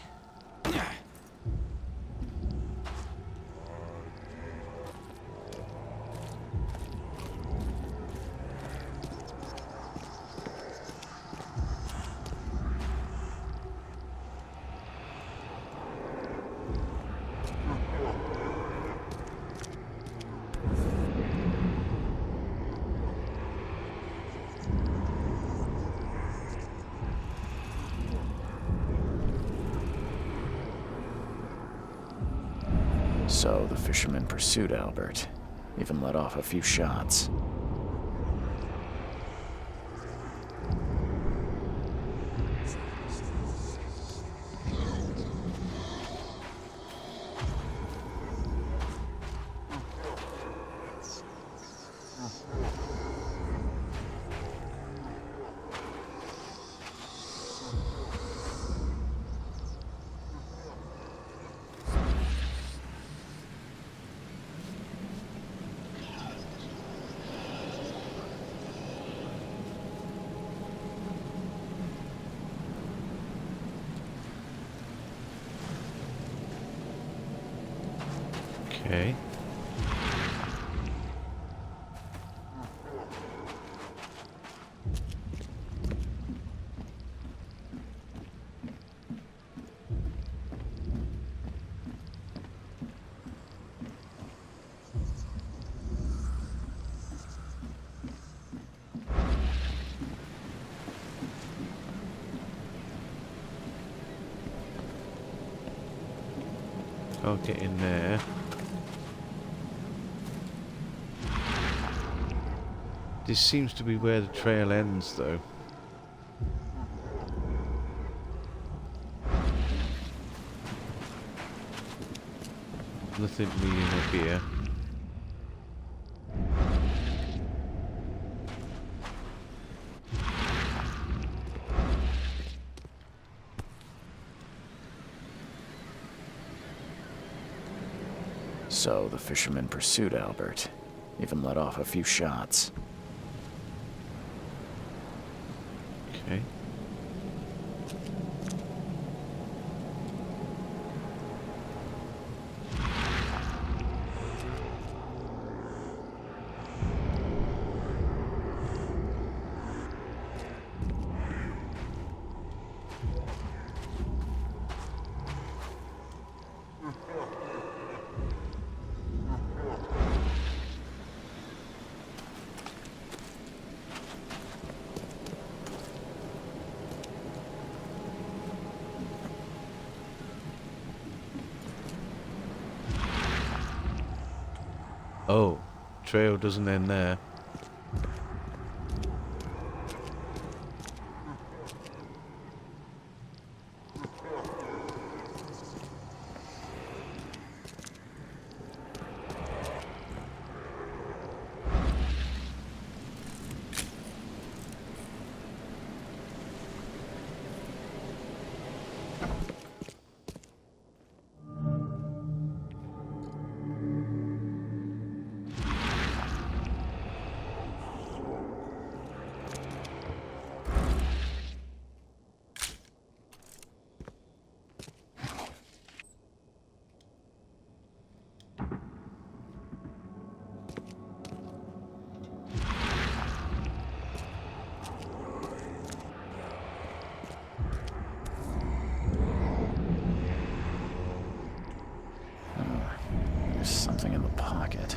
Speaker 2: So the fisherman pursued Albert, even let off a few shots.
Speaker 1: Okay. I'll get in there. This seems to be where the trail ends, though. Nothing leading up here.
Speaker 2: So the fisherman pursued Albert, even let off a few shots.
Speaker 1: Okay. Oh, trail doesn't end there.
Speaker 2: There's something in the pocket.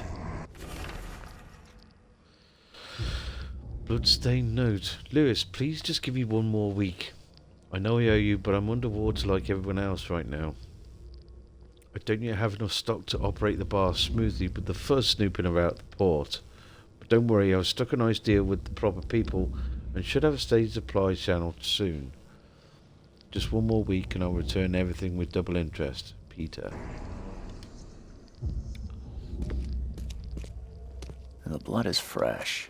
Speaker 1: Bloodstained note. Lewis, please just give me one more week. I know I owe you, but I'm underwater like everyone else right now. I don't yet have enough stock to operate the bar smoothly with the fuzz snooping about the port. But don't worry, I've struck a nice deal with the proper people and should have a steady supply channel soon. Just one more week and I'll return everything with double interest. Peter.
Speaker 2: The blood is fresh.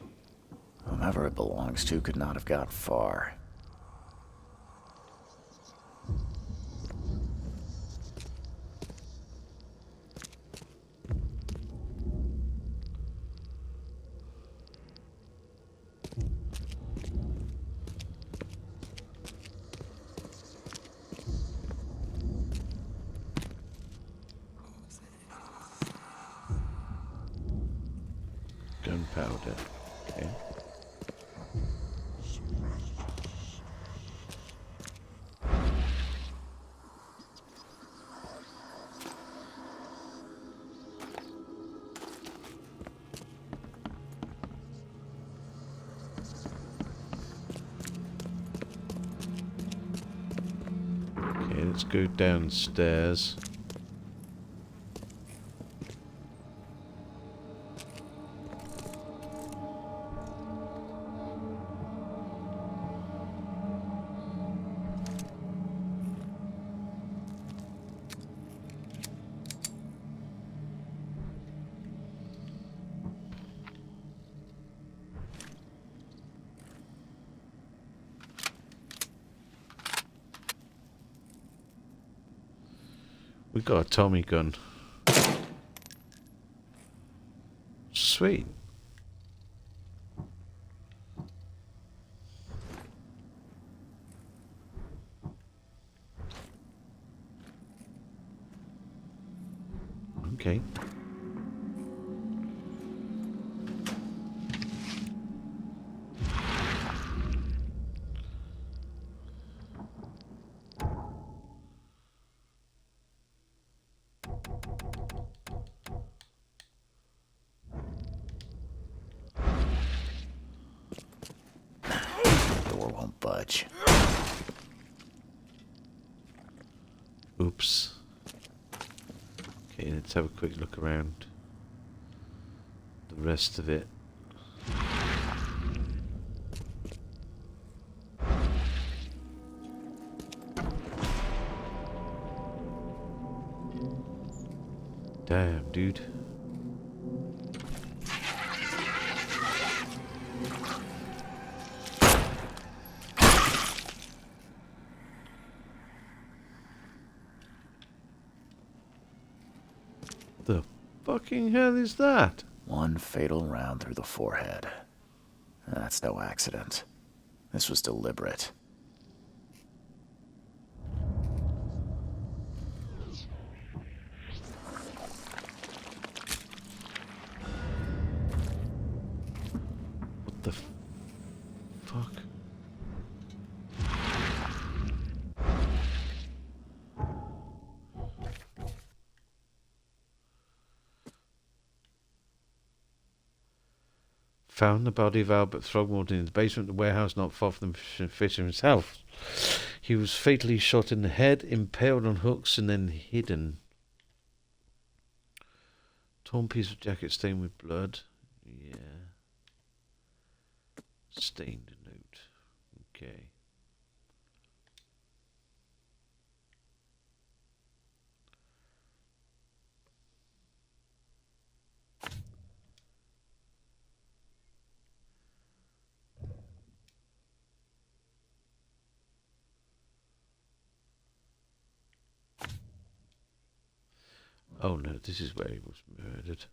Speaker 2: Whomever it belongs to could not have got far.
Speaker 1: Gunpowder. Okay. Okay, let's go downstairs. We got a Tommy gun. Sweet. Okay.
Speaker 2: Door won't budge.
Speaker 1: Oops. Okay, let's have a quick look around the rest of it. Damn, dude. The fucking hell is that?
Speaker 2: One fatal round through the forehead. That's no accident. This was deliberate.
Speaker 1: What the fuck? Found the body of Albert Throgmorton in the basement of the warehouse not far from the fisherman's house. He was fatally shot in the head, impaled on hooks, and then hidden. Torn piece of jacket stained with blood. Yeah. Stained note. Okay. Oh no, this is where he was murdered.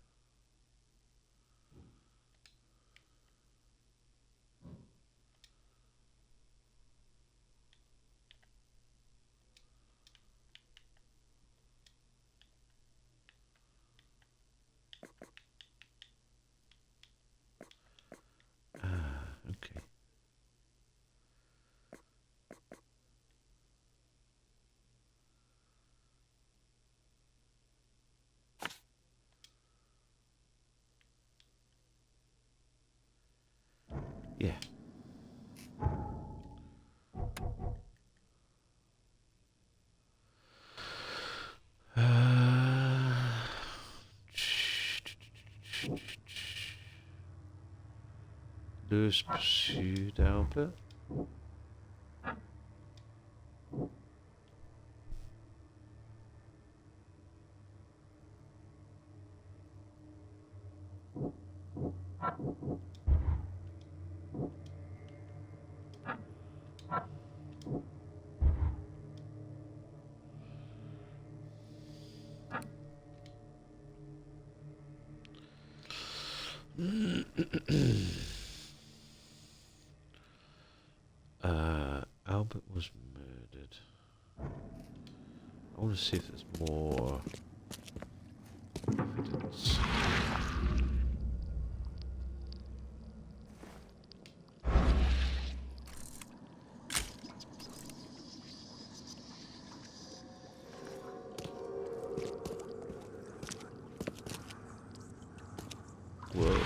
Speaker 1: Okay. Yeah. Lewis pursued Albert. Albert was murdered. I want to see if there's more evidence. Whoa.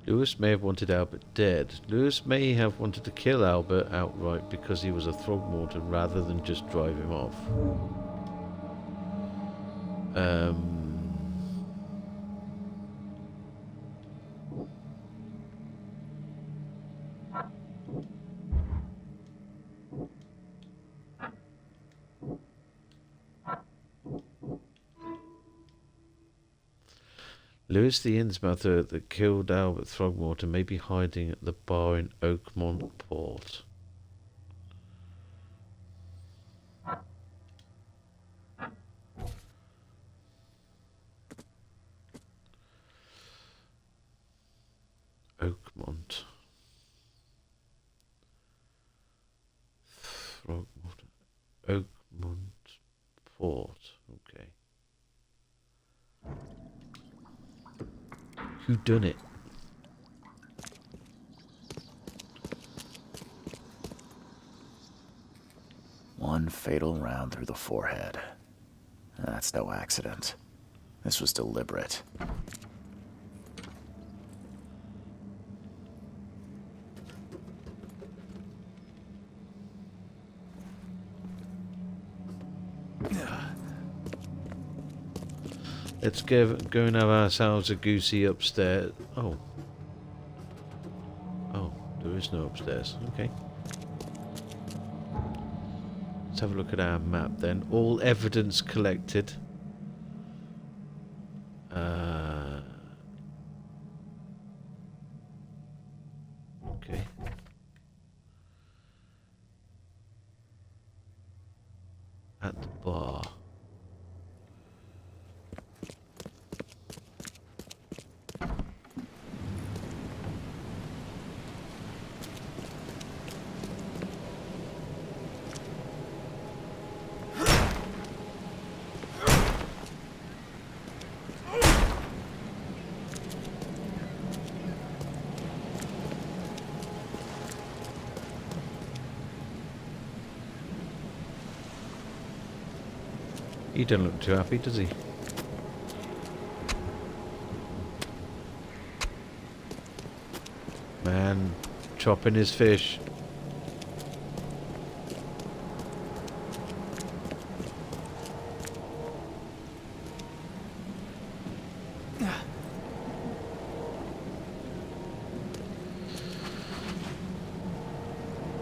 Speaker 1: Lewis may have wanted Albert dead. Lewis may have wanted to kill Albert outright because he was a Throgmorton rather than just drive him off. Lewis the Innsmouther that killed Albert Throgmorton may be hiding at the bar in Oakmont Port. Oakmont. Throgmorton. Oakmont Port. Okay. Who done it?
Speaker 2: One fatal round through the forehead. That's no accident. This was deliberate.
Speaker 1: Let's go and have ourselves a goosey upstairs. Oh. Oh, There is no upstairs. Okay. Let's have a look at our map then. All evidence collected. Okay. At the bar. He doesn't look too happy, does he? Man, chopping his fish.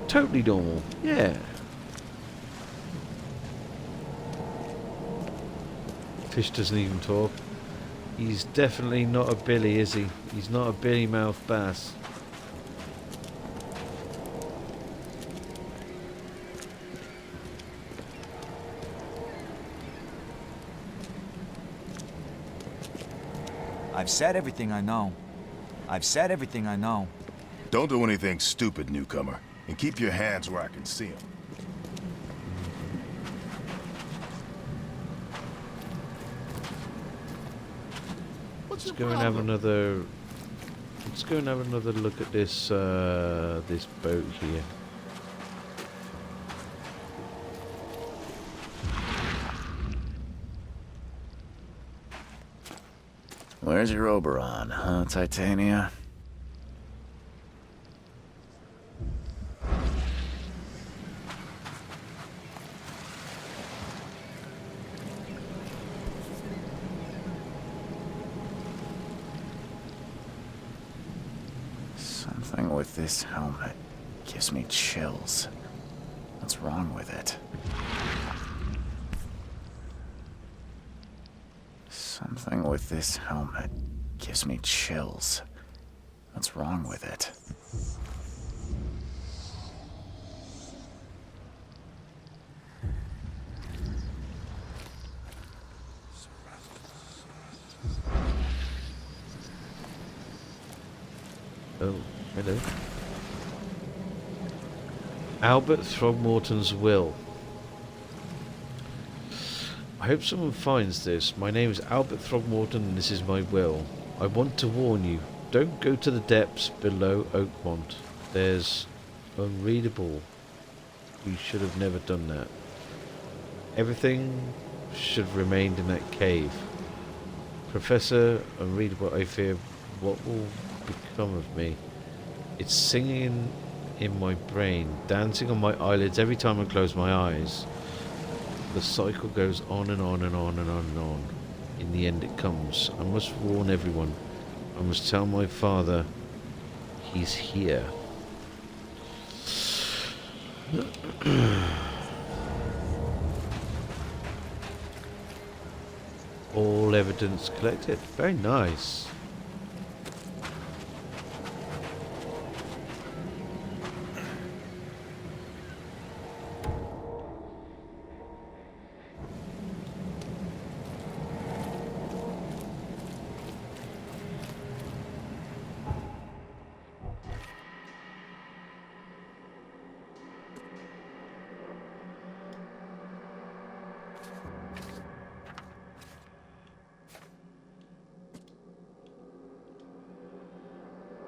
Speaker 1: Totally normal, yeah. Fish doesn't even talk. He's definitely not a billy, is he? He's not a billy mouth bass.
Speaker 9: I've said everything I know. I've said everything I know.
Speaker 3: Don't do anything stupid, newcomer. And keep your hands where I can see them.
Speaker 1: Let's go and have another. Let's go and have another look at this this boat here.
Speaker 2: Where's your Oberon, huh, Titania? Something with this helmet gives me chills. What's wrong with it? Something with this helmet gives me chills. What's wrong with it?
Speaker 1: Oh, hello. Albert Throgmorton's will. I hope someone finds this. My name is Albert Throgmorton and this is my will. I want to warn you. Don't go to the depths below Oakmont. There's unreadable. We should have never done that. Everything should have remained in that cave. Professor, unreadable, I fear what will become of me. It's singing in my brain, dancing on my eyelids every time I close my eyes. The cycle goes on and on and on and on and on. In the end it comes. I must warn everyone. I must tell my father he's here. All evidence collected. Very nice.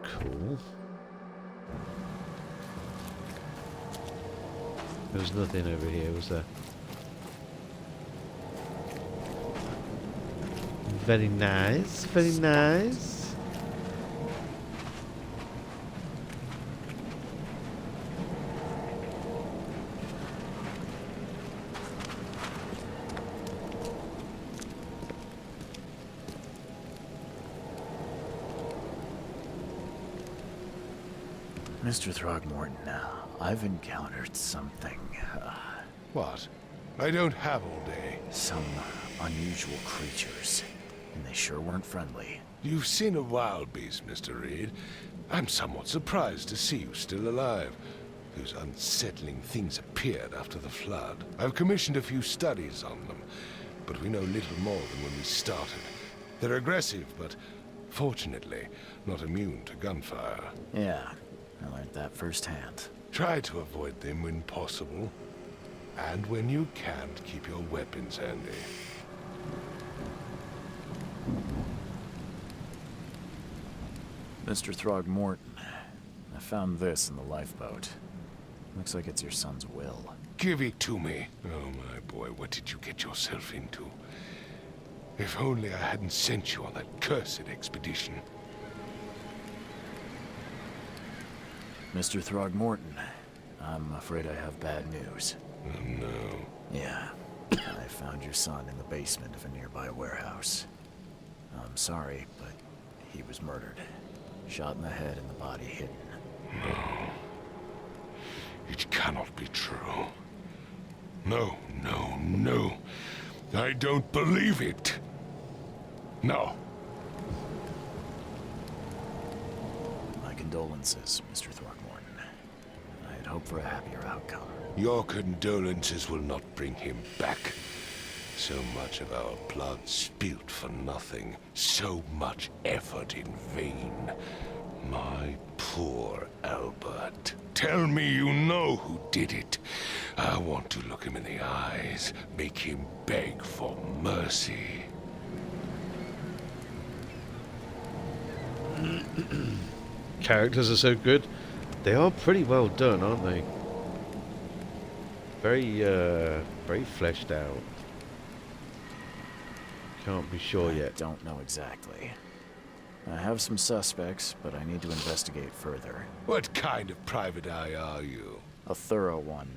Speaker 1: Cool. There was nothing over here, was there? Very nice, very nice.
Speaker 2: Mr. Throgmorton, I've encountered something,
Speaker 6: What? I don't have all day.
Speaker 2: some unusual creatures, and they sure weren't friendly.
Speaker 6: You've seen a wild beast, Mr. Reed. I'm somewhat surprised to see you still alive. Those unsettling things appeared after the flood. I've commissioned a few studies on them, but we know little more than when we started. They're aggressive, but fortunately not immune to gunfire.
Speaker 2: Yeah, I learned that firsthand.
Speaker 6: Try to avoid them when possible. And when you can't, keep your weapons handy.
Speaker 2: Mr. Throgmorton, I found this in the lifeboat. Looks like it's your son's will.
Speaker 6: Give it to me. Oh, my boy, what did you get yourself into? If only I hadn't sent you on that cursed expedition.
Speaker 2: Mr. Throgmorton, I'm afraid I have bad news.
Speaker 6: Oh, no.
Speaker 2: Yeah, I found your son in the basement of a nearby warehouse. I'm sorry, but he was murdered. Shot in the head and the body hidden.
Speaker 6: No. It cannot be true. No, no, no. I don't believe it. No.
Speaker 2: My condolences, Mr. Throgmorton. I had hoped for a happier outcome.
Speaker 6: Your condolences will not bring him back. So much of our blood spilt for nothing. So much effort in vain. My poor Albert. Tell me you know who did it. I want to look him in the eyes, make him beg for mercy.
Speaker 1: Characters are so good. They are pretty well done, aren't they? Very fleshed out. Can't be sure yet.
Speaker 2: I don't know exactly. I have some suspects, but I need to investigate further.
Speaker 6: What kind of private eye are you?
Speaker 2: A thorough one.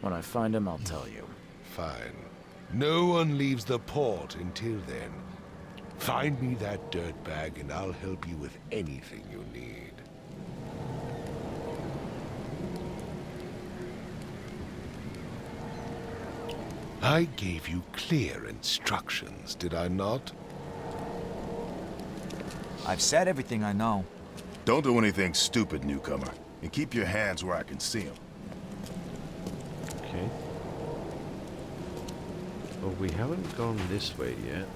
Speaker 2: When I find him, I'll tell you.
Speaker 6: Fine. No one leaves the port until then. Find me that dirtbag and I'll help you with anything you need. I gave you clear instructions, did I not?
Speaker 9: I've said everything I know.
Speaker 3: Don't do anything stupid, newcomer. And keep your hands where I can see them.
Speaker 1: Okay. Well, we haven't gone this way yet.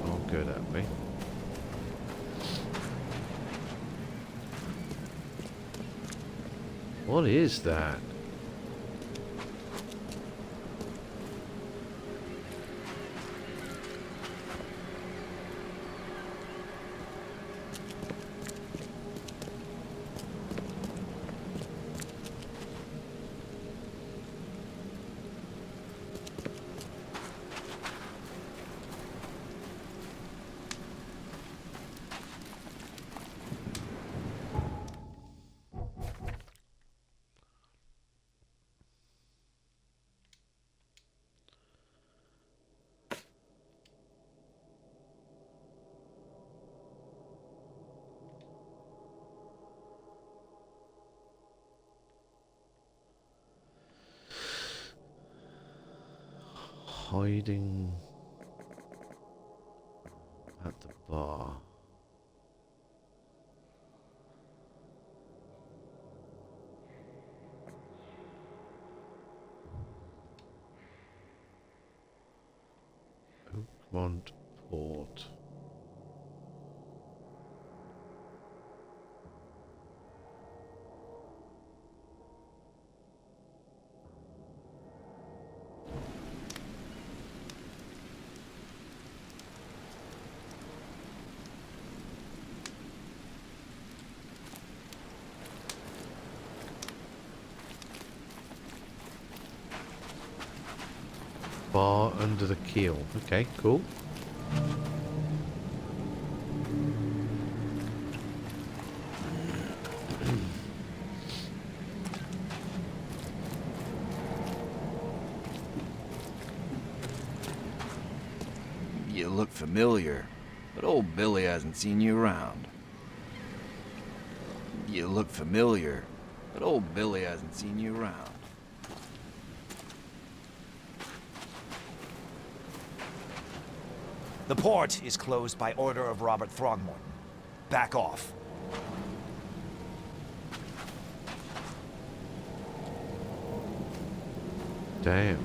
Speaker 1: I'll go that way. What is that? Hiding at the bar. Oakmont Port. Bar under the keel. Okay, cool.
Speaker 9: You look familiar, but old Billy hasn't seen you around. You look familiar, but old Billy hasn't seen you around.
Speaker 10: The port is closed by order of Robert Throgmorton. Back off.
Speaker 1: Damn.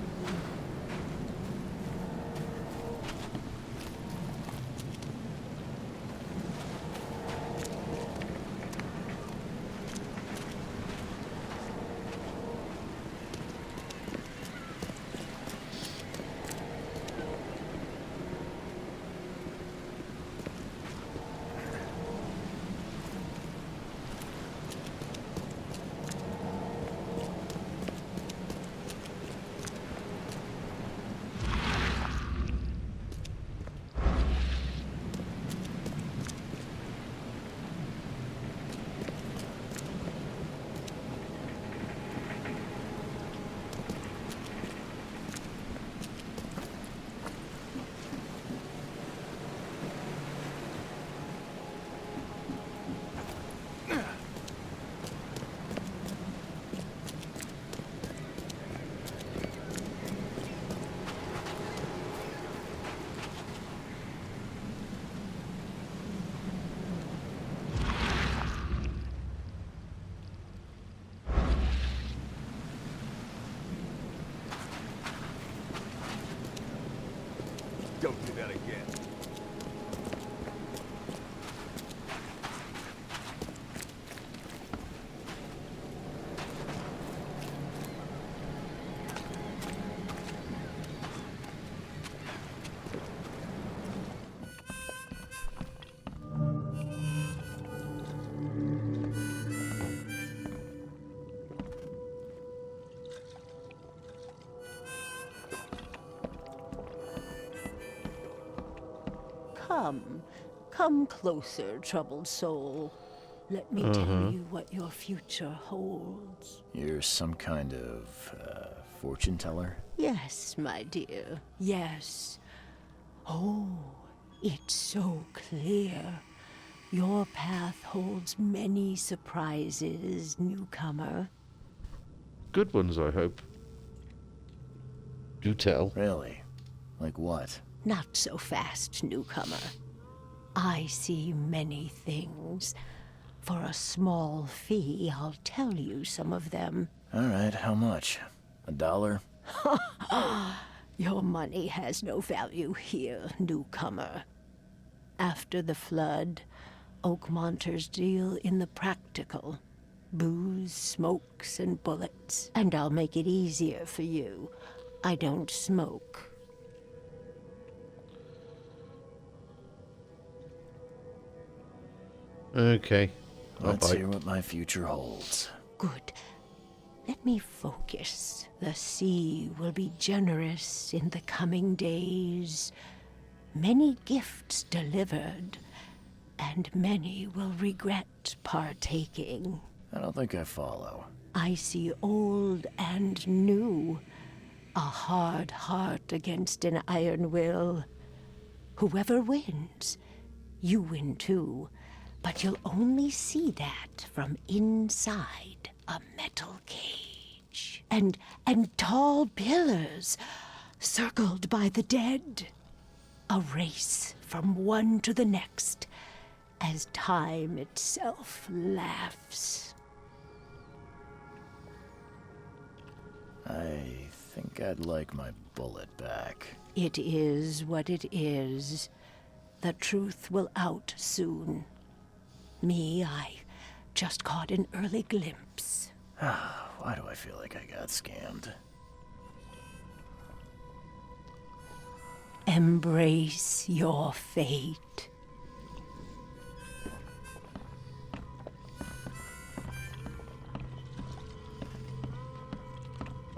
Speaker 5: Don't do that again.
Speaker 11: Come closer, troubled soul. Let me tell you what your future holds.
Speaker 2: You're some kind of, fortune teller?
Speaker 11: Yes, my dear, yes. Oh, it's so clear. Your path holds many surprises, newcomer.
Speaker 1: Good ones, I hope. Do tell.
Speaker 2: Really? Like what?
Speaker 11: Not so fast, newcomer. I see many things. For a small fee, I'll tell you some of them.
Speaker 2: All right, how much? $1?
Speaker 11: Your money has no value here, newcomer. After the flood, Oakmonters deal in the practical. Booze, smokes, and bullets. And I'll make it easier for you. I don't smoke.
Speaker 1: Okay.
Speaker 2: Let's
Speaker 1: bite.
Speaker 2: hear what my future holds.
Speaker 11: Good. Let me focus. The sea will be generous in the coming days. Many gifts delivered, and many will regret partaking.
Speaker 2: I don't think I follow.
Speaker 11: I see old and new. A hard heart against an iron will. Whoever wins, you win too. But you'll only see that from inside a metal cage. And tall pillars circled by the dead. A race from one to the next as time itself laughs.
Speaker 2: I think I'd like my bullet back.
Speaker 11: It is what it is. The truth will out soon. Me, I just caught an early glimpse.
Speaker 2: Why do I feel like I got scammed?
Speaker 11: Embrace your fate.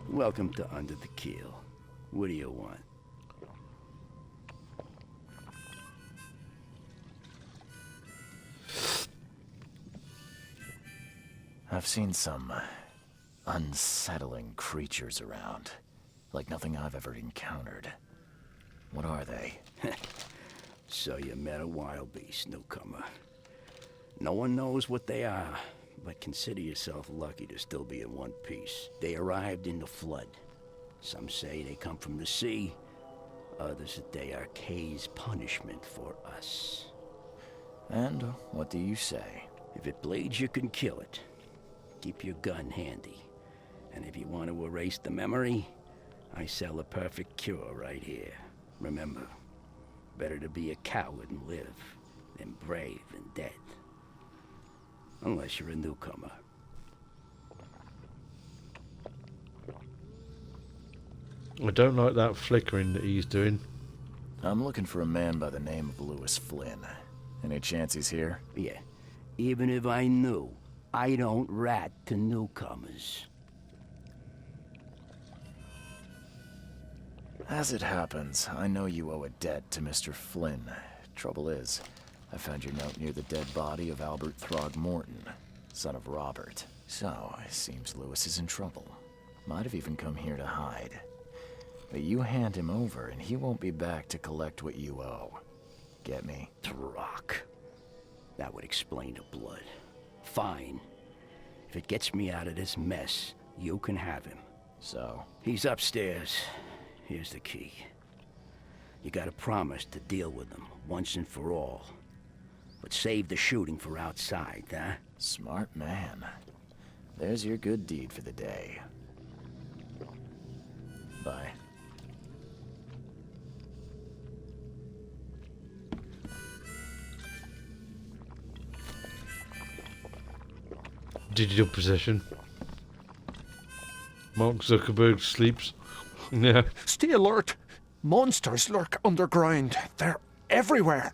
Speaker 12: Welcome to Under the Keel. What do you want?
Speaker 2: I've seen some unsettling creatures around. Like nothing I've ever encountered. What are they?
Speaker 12: So you met a wild beast, newcomer. No one knows what they are, but consider yourself lucky to still be in one piece. They arrived in the flood. Some say they come from the sea. Others that they are Kay's punishment for us.
Speaker 2: And what do you say?
Speaker 12: If it bleeds, you can kill it. Keep your gun handy. And if you want to erase the memory, I sell a perfect cure right here. Remember, better to be a coward and live than brave and dead. Unless you're a newcomer.
Speaker 1: I don't like that flickering that he's doing.
Speaker 2: I'm looking for a man by the name of Lewis Flynn. Any chance he's here?
Speaker 12: Yeah. Even if I knew, I don't rat to newcomers.
Speaker 2: As it happens, I know you owe a debt to Mr. Flynn. Trouble is, I found your note near the dead body of Albert Throgmorton, son of Robert. So, it seems Lewis is in trouble. Might have even come here to hide. But you hand him over and he won't be back to collect what you owe. Get me?
Speaker 12: Throck. That would explain the blood. Fine. If it gets me out of this mess, you can have him.
Speaker 2: So?
Speaker 12: He's upstairs. Here's the key. You gotta promise to deal with him once and for all. But save the shooting for outside, huh?
Speaker 2: Smart man. There's your good deed for the day. Bye.
Speaker 1: Digital possession. Mark Zuckerberg sleeps. Yeah.
Speaker 13: Stay alert. Monsters lurk underground. They're everywhere.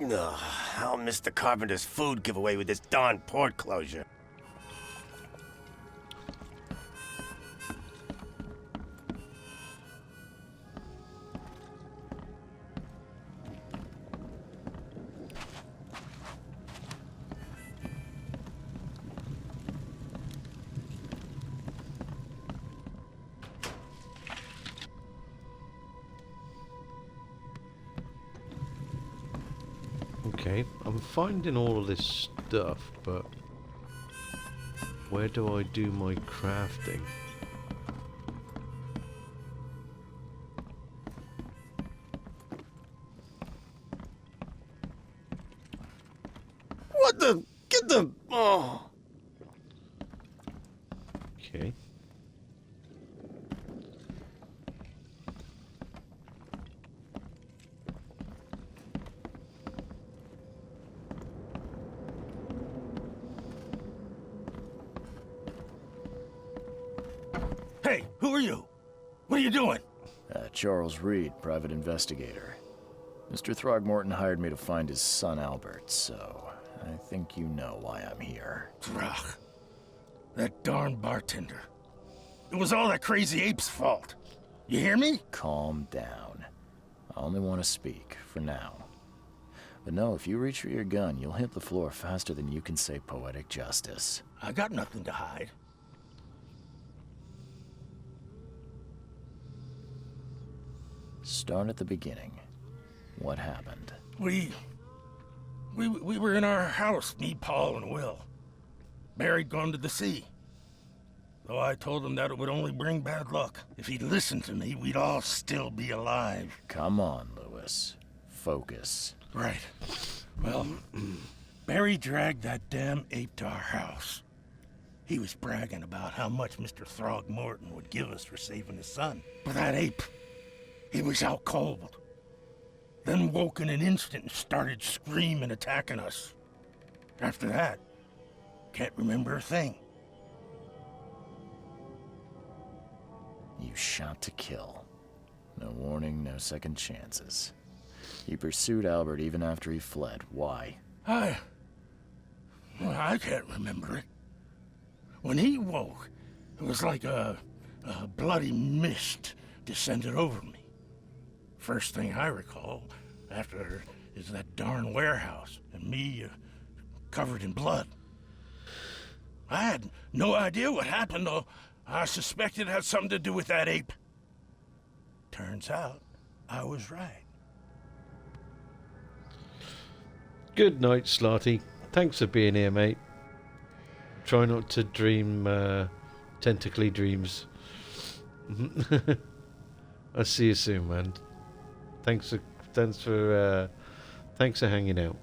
Speaker 14: Ugh, I'll miss the carpenter's food giveaway with this darn port closure.
Speaker 1: Okay, I'm finding all of this stuff, but where do I do my crafting?
Speaker 14: What the? Get the... Oh.
Speaker 1: Okay.
Speaker 5: Hey, who are you? What are you doing?
Speaker 2: Charles Reed, private investigator. Mr. Throgmorton hired me to find his son Albert, so I think you know why I'm here.
Speaker 5: Throg. That darn bartender. It was all that crazy ape's fault. You hear me?
Speaker 2: Calm down. I only want to speak, for now. But no, if you reach for your gun, you'll hit the floor faster than you can say poetic justice.
Speaker 5: I got nothing to hide.
Speaker 2: Start at the beginning. What happened?
Speaker 5: We were in our house, me, Paul, and Will. Barry'd gone to the sea. Though I told him that it would only bring bad luck. If he'd listened to me, we'd all still be alive.
Speaker 2: Come on, Lewis. Focus.
Speaker 5: Right. Well, Barry dragged that damn ape to our house. He was bragging about how much Mr. Throgmorton would give us for saving his son. But that ape, he was out cold. Then woke in an instant and started screaming, attacking us. After that, can't remember a thing.
Speaker 2: You shot to kill. No warning, no second chances. You pursued Albert even after he fled. Why?
Speaker 5: I can't remember it. When he woke, it was like a bloody mist descended over me. First thing I recall after is that darn warehouse and me covered in blood. I had no idea what happened, though. I suspected it had something to do with that ape. Turns out, I was right.
Speaker 1: Good night, Slarty. Thanks for being here, mate. Try not to dream tentacly dreams. I'll see you soon, man. Thanks for hanging out.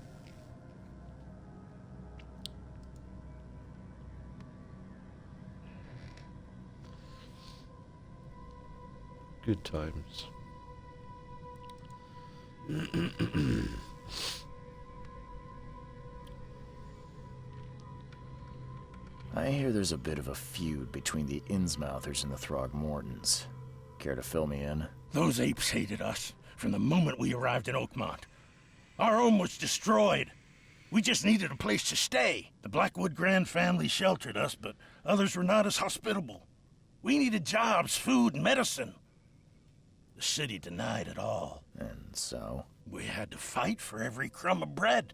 Speaker 1: Good times.
Speaker 2: I hear there's a bit of a feud between the Innsmouthers and the Throgmortons. Care to fill me in?
Speaker 5: Those apes hated us from the moment we arrived in Oakmont. Our home was destroyed. We just needed a place to stay. The Blackwood Grand family sheltered us, but others were not as hospitable. We needed jobs, food, and medicine. The city denied it all.
Speaker 2: And so?
Speaker 5: We had to fight for every crumb of bread.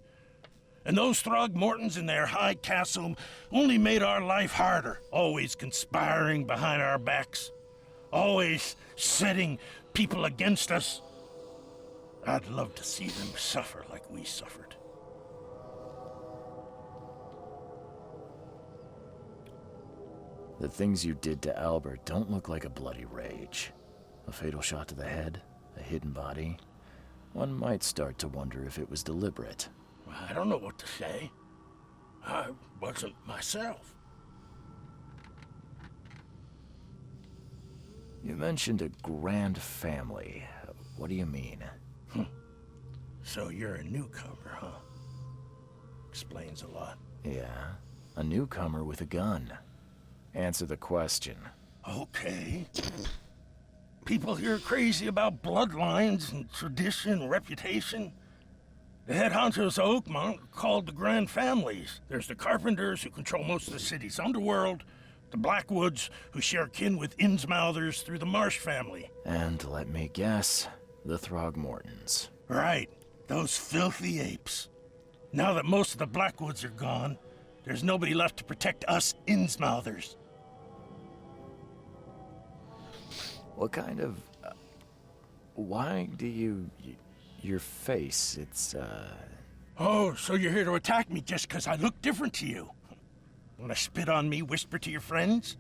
Speaker 5: And those Throgmortons in their high castle only made our life harder, always conspiring behind our backs, always setting people against us. I'd love to see them suffer like we suffered.
Speaker 2: The things you did to Albert don't look like a bloody rage. A fatal shot to the head, a hidden body. One might start to wonder if it was deliberate.
Speaker 5: I don't know what to say. I wasn't myself.
Speaker 2: You mentioned a grand family. What do you mean?
Speaker 5: So you're a newcomer, huh? Explains a lot.
Speaker 2: Yeah, a newcomer with a gun. Answer the question.
Speaker 5: Okay. People here are crazy about bloodlines and tradition and reputation. The head honchos of Oakmont are called the Grand Families. There's the Carpenters, who control most of the city's underworld, the Blackwoods, who share kin with Innsmouthers through the Marsh family.
Speaker 2: And let me guess, the Throgmortons.
Speaker 5: Right, those filthy apes. Now that most of the Blackwoods are gone, there's nobody left to protect us Innsmouthers.
Speaker 2: What kind of... why do you... your face, it's,
Speaker 5: Oh, so you're here to attack me just because I look different to you? Want to spit on me, whisper to your friends?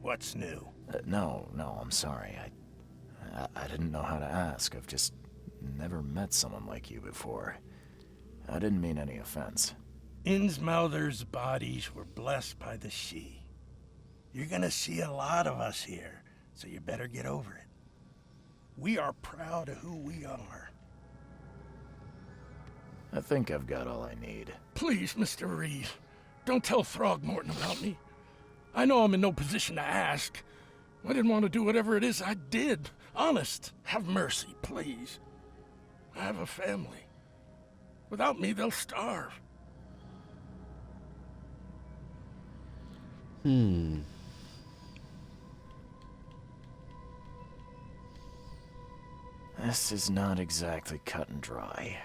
Speaker 5: What's new?
Speaker 2: No, I'm sorry. I didn't know how to ask. I've just never met someone like you before. I didn't mean any offense.
Speaker 5: Innsmouthers' bodies were blessed by the She. You're gonna see a lot of us here, so you better get over it. We are proud of who we are.
Speaker 2: I think I've got all I need.
Speaker 5: Please, Mr. Reed, don't tell Throgmorton about me. I know I'm in no position to ask. I didn't want to do whatever it is I did. Honest, have mercy, please. I have a family. Without me, they'll starve.
Speaker 2: This is not exactly cut and dry.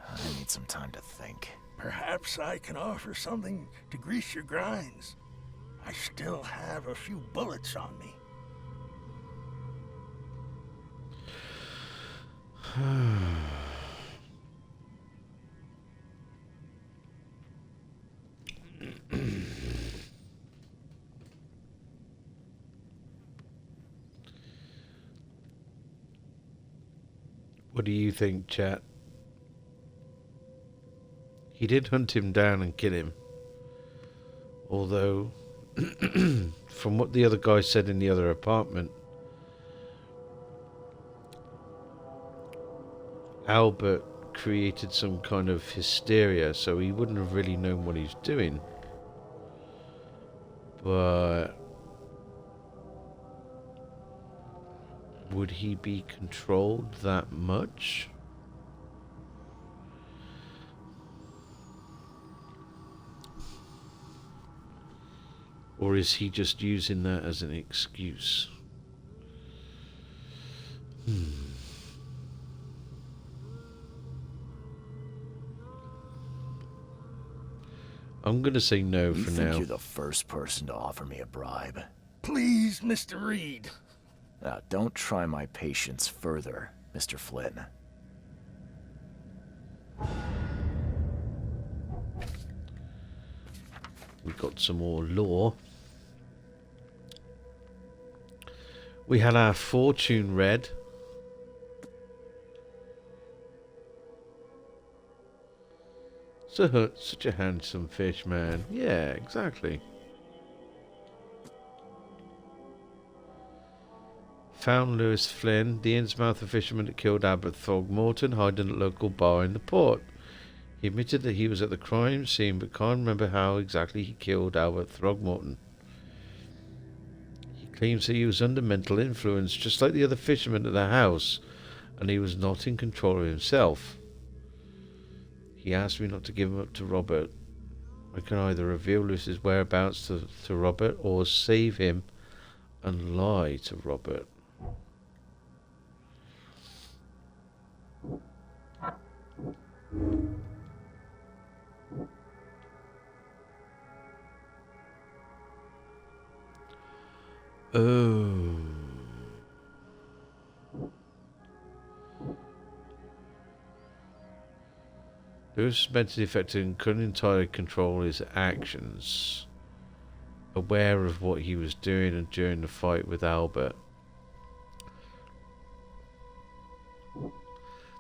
Speaker 2: I need some time to think.
Speaker 5: Perhaps I can offer something to grease your grinds. I still have a few bullets on me.
Speaker 1: What do you think, chat? He did hunt him down and kill him. Although, from what the other guy said in the other apartment, Albert created some kind of hysteria, so he wouldn't have really known what he's doing. But would he be controlled that much? Or is he just using that as an excuse? I'm gonna say no for
Speaker 2: You think
Speaker 1: now.
Speaker 2: you're the first person to offer me a bribe?
Speaker 5: Please, Mr. Reed.
Speaker 2: Now, don't try my patience further, Mr. Flynn.
Speaker 1: We got some more lore. We had our fortune read. Such a handsome fish, man. Yeah, exactly. Found Lewis Flynn, the Innsmouth fisherman that killed Albert Throgmorton, hiding at a local bar in the port. He admitted that he was at the crime scene, but can't remember how exactly he killed Albert Throgmorton. He claims that he was under mental influence, just like the other fishermen at the house, and he was not in control of himself. He asked me not to give him up to Robert. I can either reveal Lewis's whereabouts to Robert, or save him and lie to Robert. Oh. Lewis was mentally affected and couldn't entirely control his actions. Aware of what he was doing and during the fight with Albert.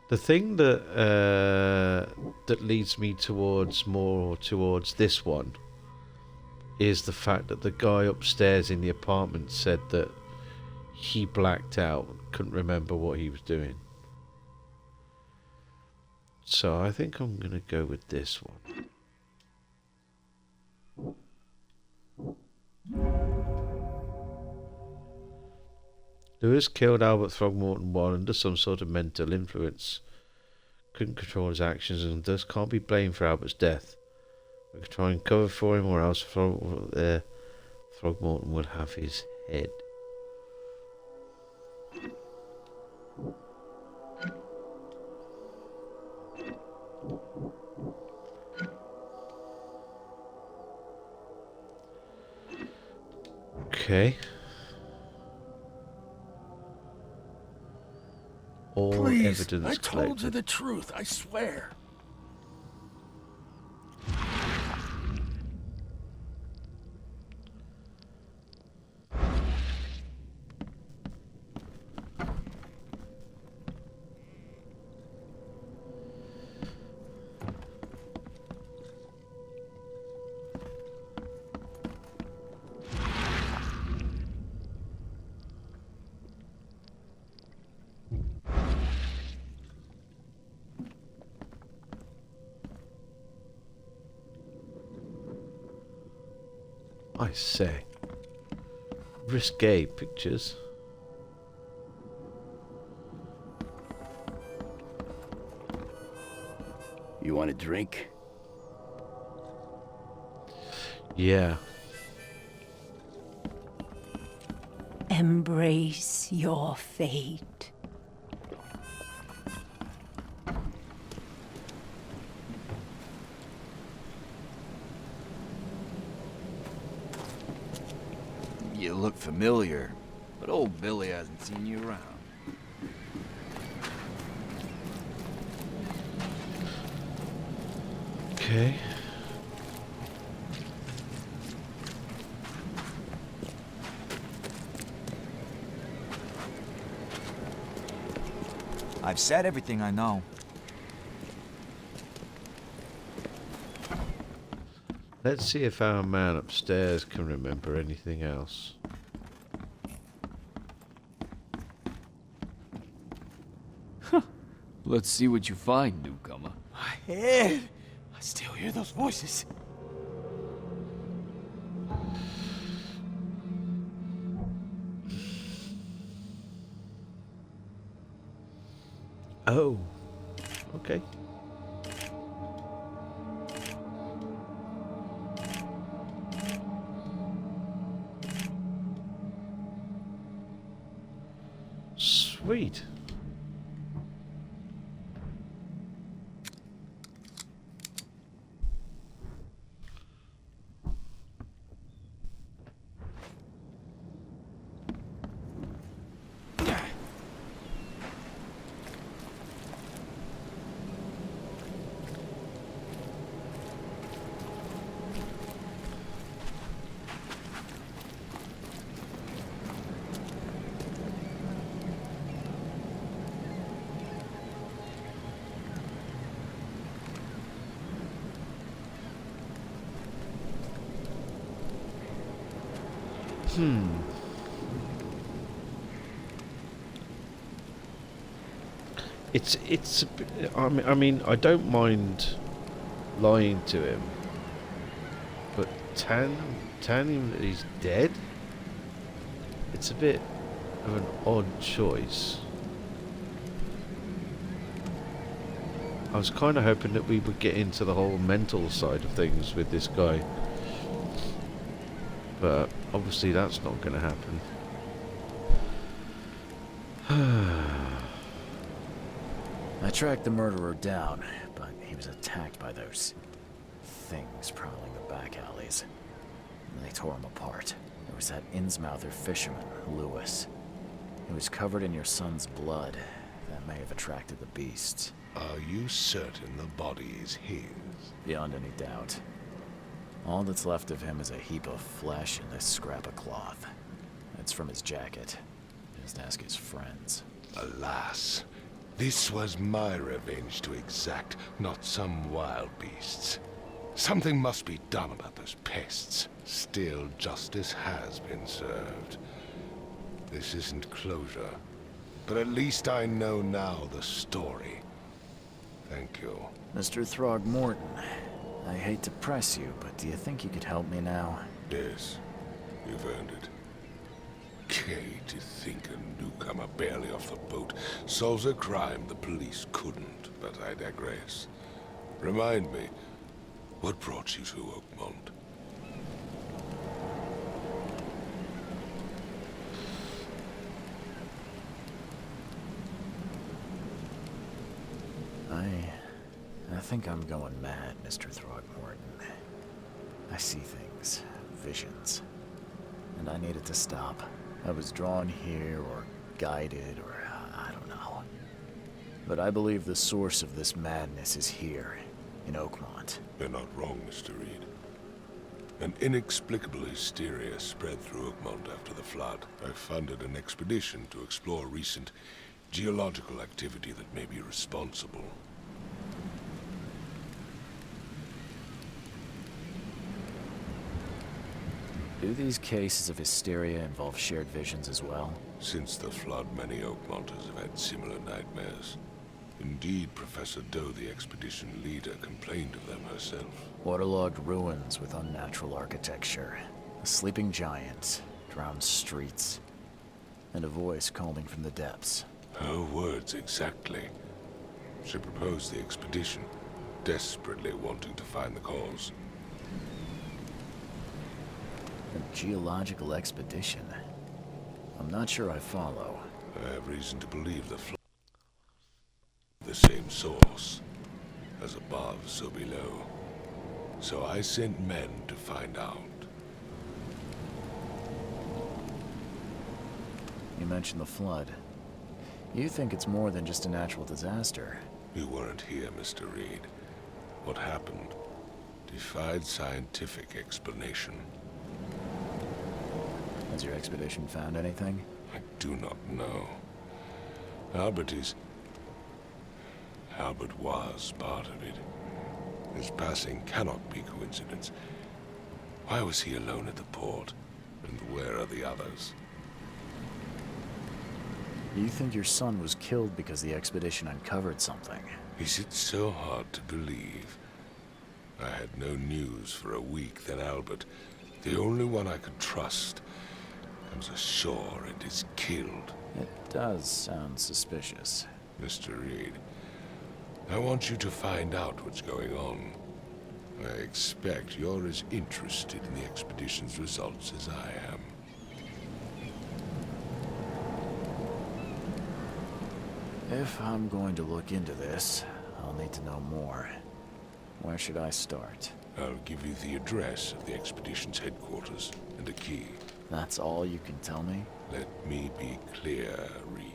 Speaker 1: The thing that that leads me towards this one is the fact that the guy upstairs in the apartment said that he blacked out, couldn't remember what he was doing. So I think I'm going to go with this one. Lewis killed Albert Throgmorton while under some sort of mental influence. Couldn't control his actions and thus can't be blamed for Albert's death. We could try and cover for him, or else Throgmorton would have his head. Okay. All
Speaker 5: Please,
Speaker 1: evidence
Speaker 5: I told
Speaker 1: collected.
Speaker 5: you the truth, I swear.
Speaker 1: I say. Risque pictures.
Speaker 12: You want a drink?
Speaker 1: Yeah.
Speaker 11: Embrace your fate.
Speaker 2: You look familiar, but old Billy hasn't seen you around.
Speaker 1: Okay.
Speaker 9: I've said everything I know.
Speaker 1: Let's see if our man upstairs can remember anything else.
Speaker 7: Let's see what you find, newcomer.
Speaker 8: My head! I still hear those voices.
Speaker 1: Oh. Okay. Sweet. It's a bit, I mean I don't mind lying to him, but telling him that he's dead, it's a bit of an odd choice. I was kind of hoping that we would get into the whole mental side of things with this guy, but obviously that's not going to happen.
Speaker 2: I tracked the murderer down, but he was attacked by those things prowling the back alleys. And they tore him apart. There was that Innsmouther fisherman, Lewis. He was covered in your son's blood. That may have attracted the beasts.
Speaker 6: Are you certain the body is his?
Speaker 2: Beyond any doubt. All that's left of him is a heap of flesh and this scrap of cloth. It's from his jacket. Just ask his friends.
Speaker 6: Alas, this was my revenge to exact, not some wild beast's. Something must be done about those pests. Still, justice has been served. This isn't closure, but at least I know now the story. Thank you.
Speaker 2: Mr. Throgmorton, I hate to press you, but do you think you could help me now?
Speaker 6: Yes, you've earned it. Gay to think a newcomer barely off the boat solves a crime the police couldn't, but I digress. Remind me, what brought you to Oakmont?
Speaker 2: I think I'm going mad, Mr. Throgmorton. I see things, visions, and I needed to stop. I was drawn here, or guided, or I don't know. But I believe the source of this madness is here, in Oakmont.
Speaker 6: You're not wrong, Mr. Reed. An inexplicable hysteria spread through Oakmont after the flood. I funded an expedition to explore recent geological activity that may be responsible.
Speaker 2: Do these cases of hysteria involve shared visions as well?
Speaker 6: Since the flood, many Oakmonters have had similar nightmares. Indeed, Professor Doe, the expedition leader, complained of them herself.
Speaker 2: Waterlogged ruins with unnatural architecture, a sleeping giant, drowned streets, and a voice calling from the depths.
Speaker 6: Her words exactly. She proposed the expedition, desperately wanting to find the cause.
Speaker 2: A geological expedition? I'm not sure I follow.
Speaker 6: I have reason to believe the flood the same source. As above, so below. So I sent men to find out.
Speaker 2: You mentioned the flood. You think it's more than just a natural disaster.
Speaker 6: You weren't here, Mr. Reed. What happened defied scientific explanation.
Speaker 2: Has your expedition found anything?
Speaker 6: I do not know. Albert was part of it. His passing cannot be coincidence. Why was he alone at the port? And where are the others?
Speaker 2: You think your son was killed because the expedition uncovered something?
Speaker 6: Is it so hard to believe? I had no news for a week, then Albert, the only one I could trust, comes ashore and is killed.
Speaker 2: It does sound suspicious.
Speaker 6: Mr. Reed, I want you to find out what's going on. I expect you're as interested in the expedition's results as I am.
Speaker 2: If I'm going to look into this, I'll need to know more. Where should I start?
Speaker 6: I'll give you the address of the expedition's headquarters and a key.
Speaker 2: That's all you can tell me?
Speaker 6: Let me be clear, Reed.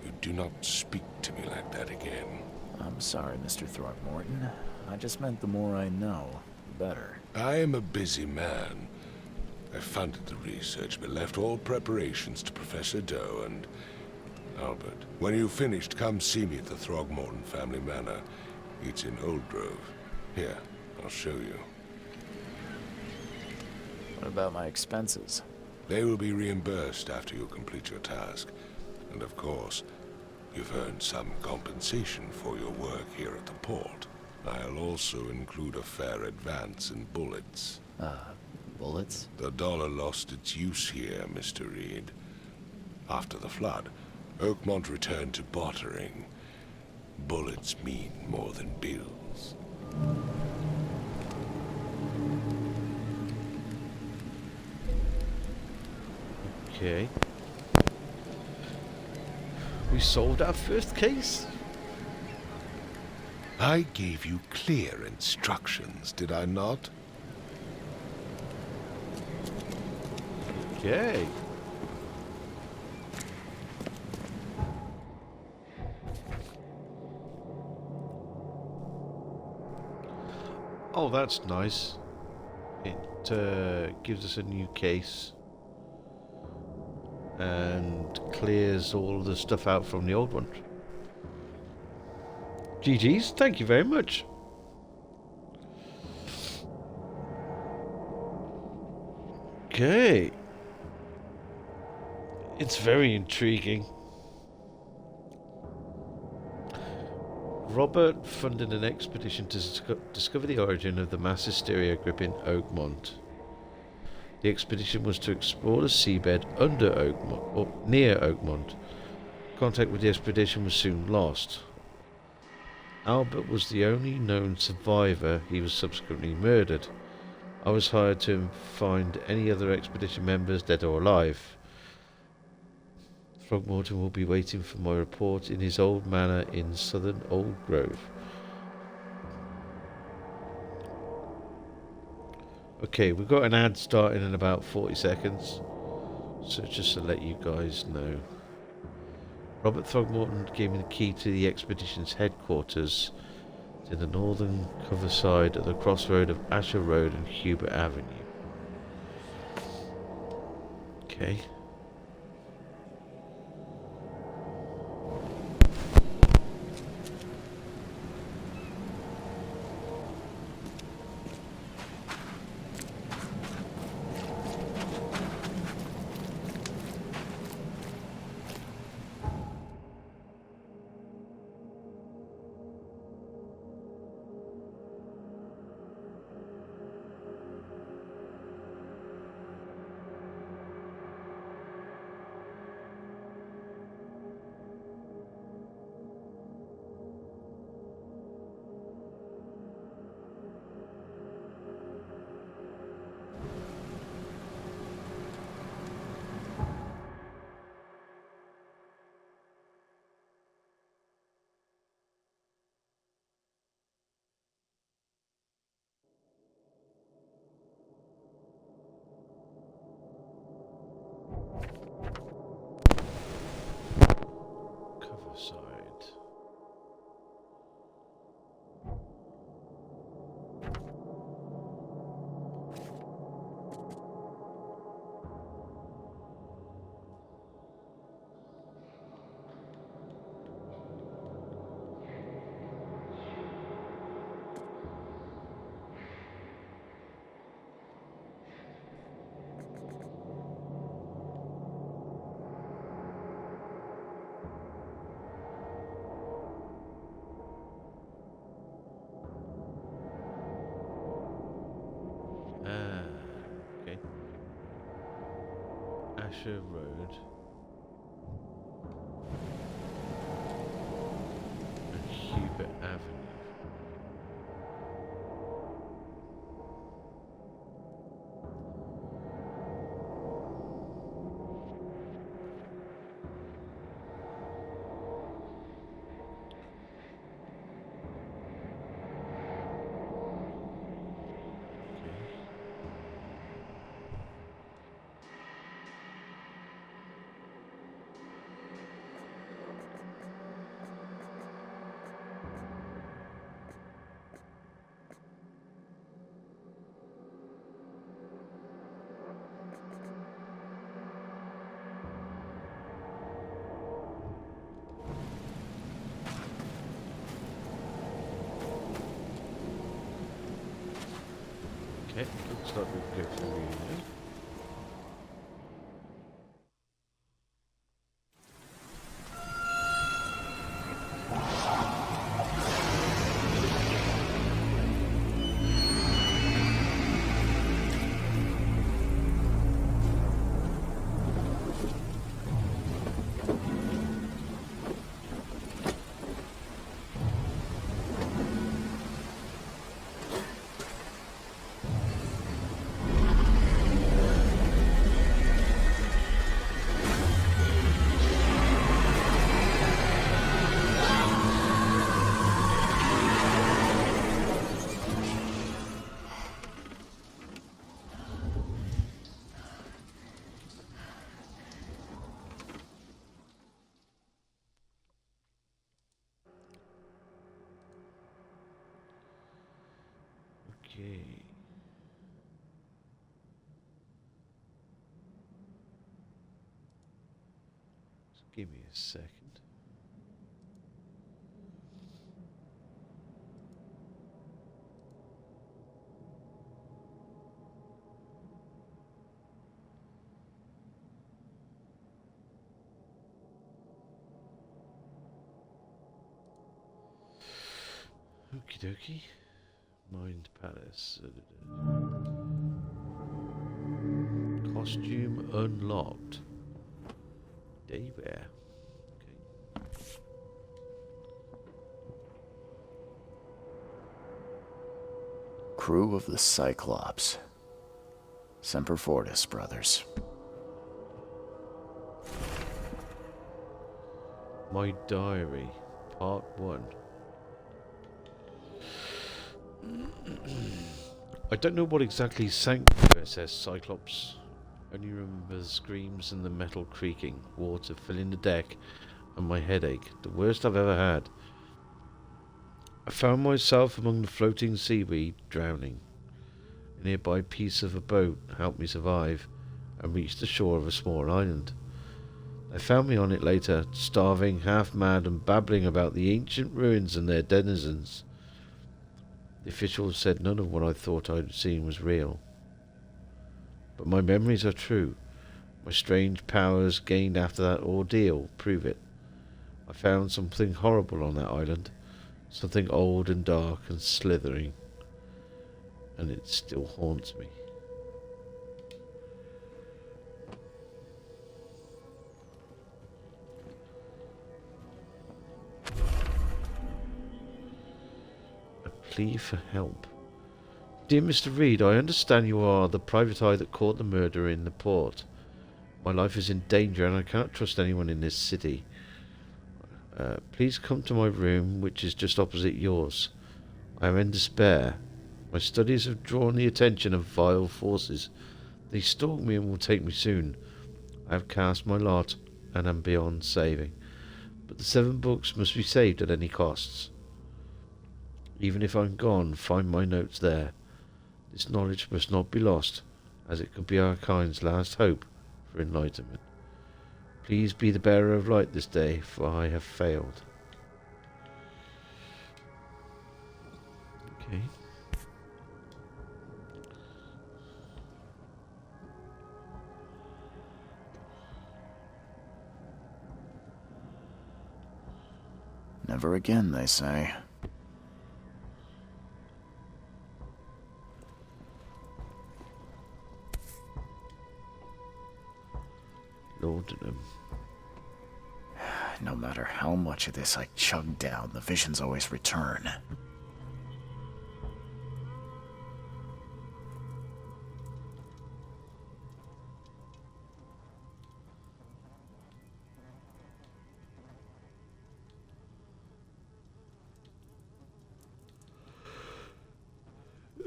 Speaker 6: You do not speak to me like that again.
Speaker 2: I'm sorry, Mr. Throgmorton. I just meant the more I know, the better.
Speaker 6: I am a busy man. I funded the research, but left all preparations to Professor Doe and Albert. When you've finished, come see me at the Throgmorton family manor. It's in Old Grove. Here, I'll show you.
Speaker 2: What about my expenses?
Speaker 6: They will be reimbursed after you complete your task. And of course, you've earned some compensation for your work here at the port. I'll also include a fair advance in bullets.
Speaker 2: Bullets?
Speaker 6: The dollar lost its use here, Mr. Reed. After the flood, Oakmont returned to bartering. Bullets mean more than bills.
Speaker 1: Okay. We solved our first case.
Speaker 6: I gave you clear instructions, did I not?
Speaker 1: Okay. Oh, that's nice. It gives us a new case and clears all the stuff out from the old one. GG's, thank you very much. Okay. It's very intriguing. Robert funded an expedition to discover the origin of the mass hysteria gripping Oakmont. The expedition was to explore the seabed under Oakmont, or near Oakmont. Contact with the expedition was soon lost. Albert was the only known survivor. He was subsequently murdered. I was hired to find any other expedition members, dead or alive. Throgmorton will be waiting for my report in his old manor in southern Old Grove. Okay, we've got an ad starting in about 40 seconds. So just to let you guys know. Robert Throgmorton gave me the key to the expedition's headquarters. It's in the northern cover side at the crossroad of Asher Road and Hubert Avenue. Okay. Cover side. Okay. Asher Road. And Hubert Avenue. Okay, looks like we'll go through here. Okay. Just give me a second. Okie dokie. Mind Palace. Costume unlocked. Dayware. Okay.
Speaker 2: Crew of the Cyclops. Semper Fortis, brothers.
Speaker 1: My Diary, Part 1. I don't know what exactly sank the USS Cyclops. Only remember the screams and the metal creaking, water filling the deck, and my headache, the worst I've ever had. I found myself among the floating seaweed, drowning. A nearby piece of a boat helped me survive, and reached the shore of a small island. They found me on it later, starving, half mad, and babbling about the ancient ruins and their denizens. The officials said none of what I thought I'd seen was real. But my memories are true. My strange powers gained after that ordeal prove it. I found something horrible on that island. Something old and dark and slithering. And it still haunts me. A plea for help. Dear Mr. Reed, I understand you are the private eye that caught the murderer in the port. My life is in danger and I cannot trust anyone in this city. Please come to my room, which is just opposite yours. I am in despair. My studies have drawn the attention of vile forces. They stalk me and will take me soon. I have cast my lot and am beyond saving. But the 7 books must be saved at any costs. Even if I'm gone, find my notes there. This knowledge must not be lost, as it could be our kind's last hope for enlightenment. Please be the bearer of light this day, for I have failed. Okay.
Speaker 2: Never again, they say.
Speaker 1: Laudanum.
Speaker 2: No matter how much of this I chug down, the visions always return.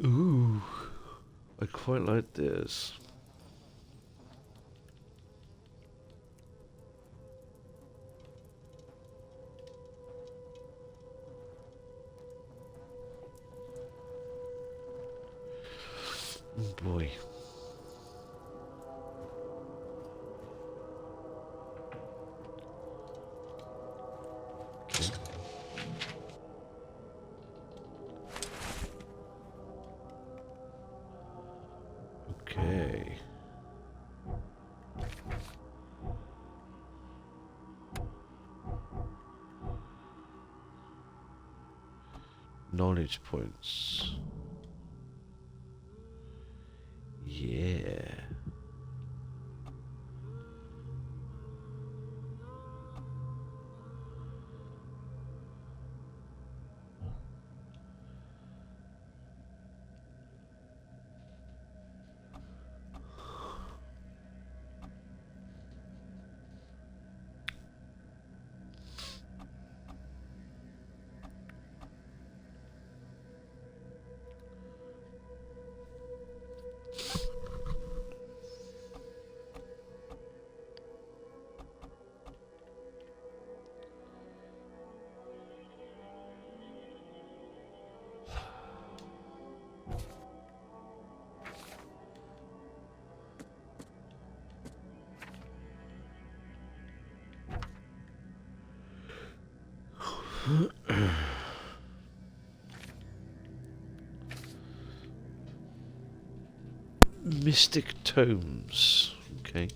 Speaker 1: Ooh, I quite like this. Oh boy. Okay. Okay. Knowledge points. Yeah. Mystic tomes. Okay.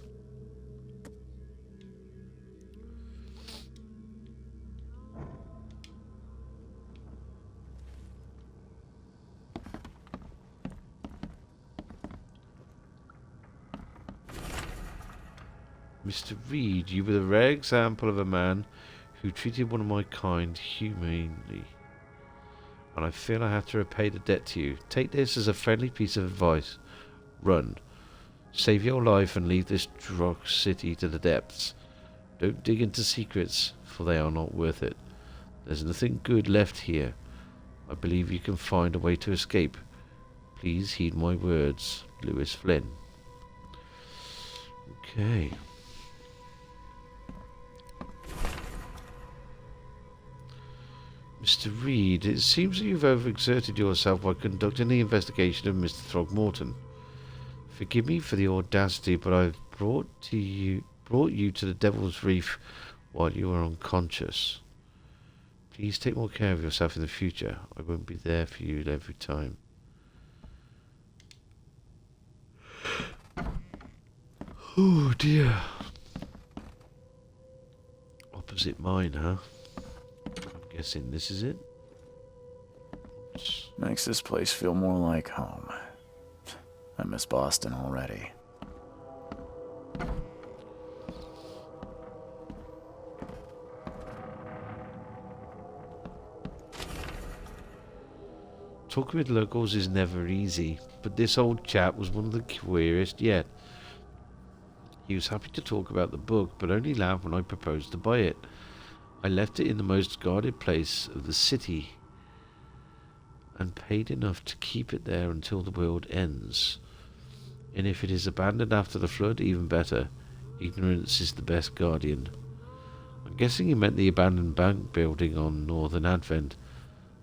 Speaker 1: Mr. Reed, you were the rare example of a man who treated one of my kind humanely. And I feel I have to repay the debt to you. Take this as a friendly piece of advice. Run. Save your life and leave this drug city to the depths. Don't dig into secrets, for they are not worth it. There's nothing good left here. I believe you can find a way to escape. Please heed my words, Lewis Flynn. Okay. Mr. Reed, it seems that you've overexerted yourself by conducting the investigation of Mr. Throgmorton. Forgive me for the audacity, but I've brought you to the Devil's Reef while you were unconscious. Please take more care of yourself in the future. I won't be there for you every time. Oh dear. Opposite mine, huh? I'm guessing this is it.
Speaker 2: Makes this place feel more like home. I miss Boston already.
Speaker 1: Talking with locals is never easy, but this old chap was one of the queerest yet. He was happy to talk about the book, but only laughed when I proposed to buy it. I left it in the most guarded place of the city and paid enough to keep it there until the world ends. And if it is abandoned after the flood, even better. Ignorance is the best guardian. I'm guessing he meant the abandoned bank building on Northern Advent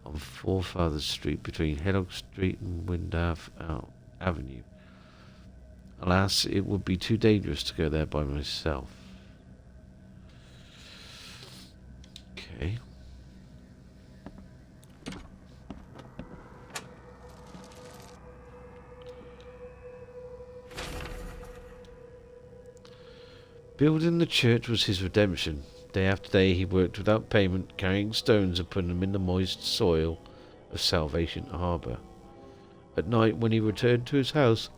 Speaker 1: on Forefathers Street between Heddock Street and Windham Avenue. Alas, it would be too dangerous to go there by myself. Okay. Building the church was his redemption. Day after day he worked without payment, carrying stones and putting them in the moist soil of Salvation Harbour. At night, when he returned to his house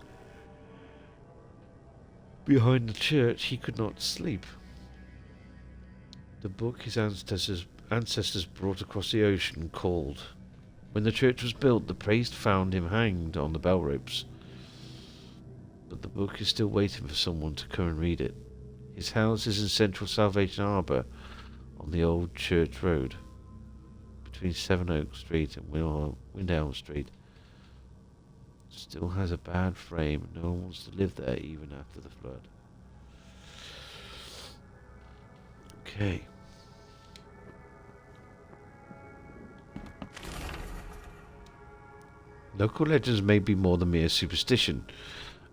Speaker 1: behind the church, he could not sleep. The book his ancestors brought across the ocean called. When the church was built, the priest found him hanged on the bell ropes. But the book is still waiting for someone to come and read it. His house is in central Salvation Harbour on the old church road between Sevenoaks Street and Windhelm Street. Still has a bad frame. No one wants to live there even after the flood. Okay. Local legends may be more than mere superstition.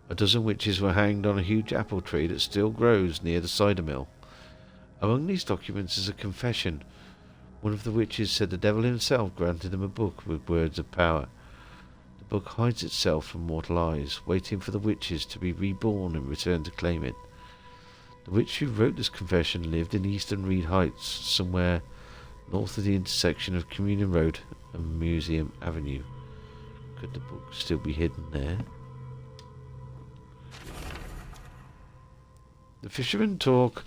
Speaker 1: A dozen witches were hanged on a huge apple tree that still grows near the cider mill. Among these documents is a confession. One of the witches said the devil himself granted them a book with words of power. The book hides itself from mortal eyes, waiting for the witches to be reborn and return to claim it. The witch who wrote this confession lived in Eastern Reed Heights, somewhere north of the intersection of Communion Road and Museum Avenue. Could the book still be hidden there? The fishermen talk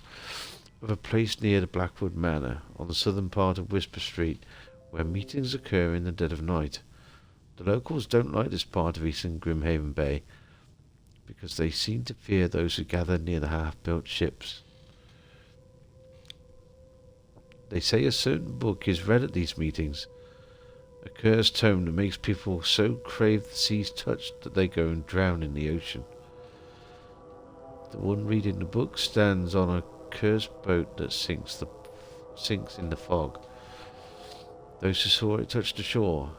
Speaker 1: of a place near the Blackwood Manor on the southern part of Whisper Street where meetings occur in the dead of night. The locals don't like this part of Eastern Grimhaven Bay because they seem to fear those who gather near the half-built ships. They say a certain book is read at these meetings, a cursed tome that makes people so crave the sea's touch that they go and drown in the ocean. The one reading the book stands on a cursed boat that sinks in the fog. Those who saw it touch the shore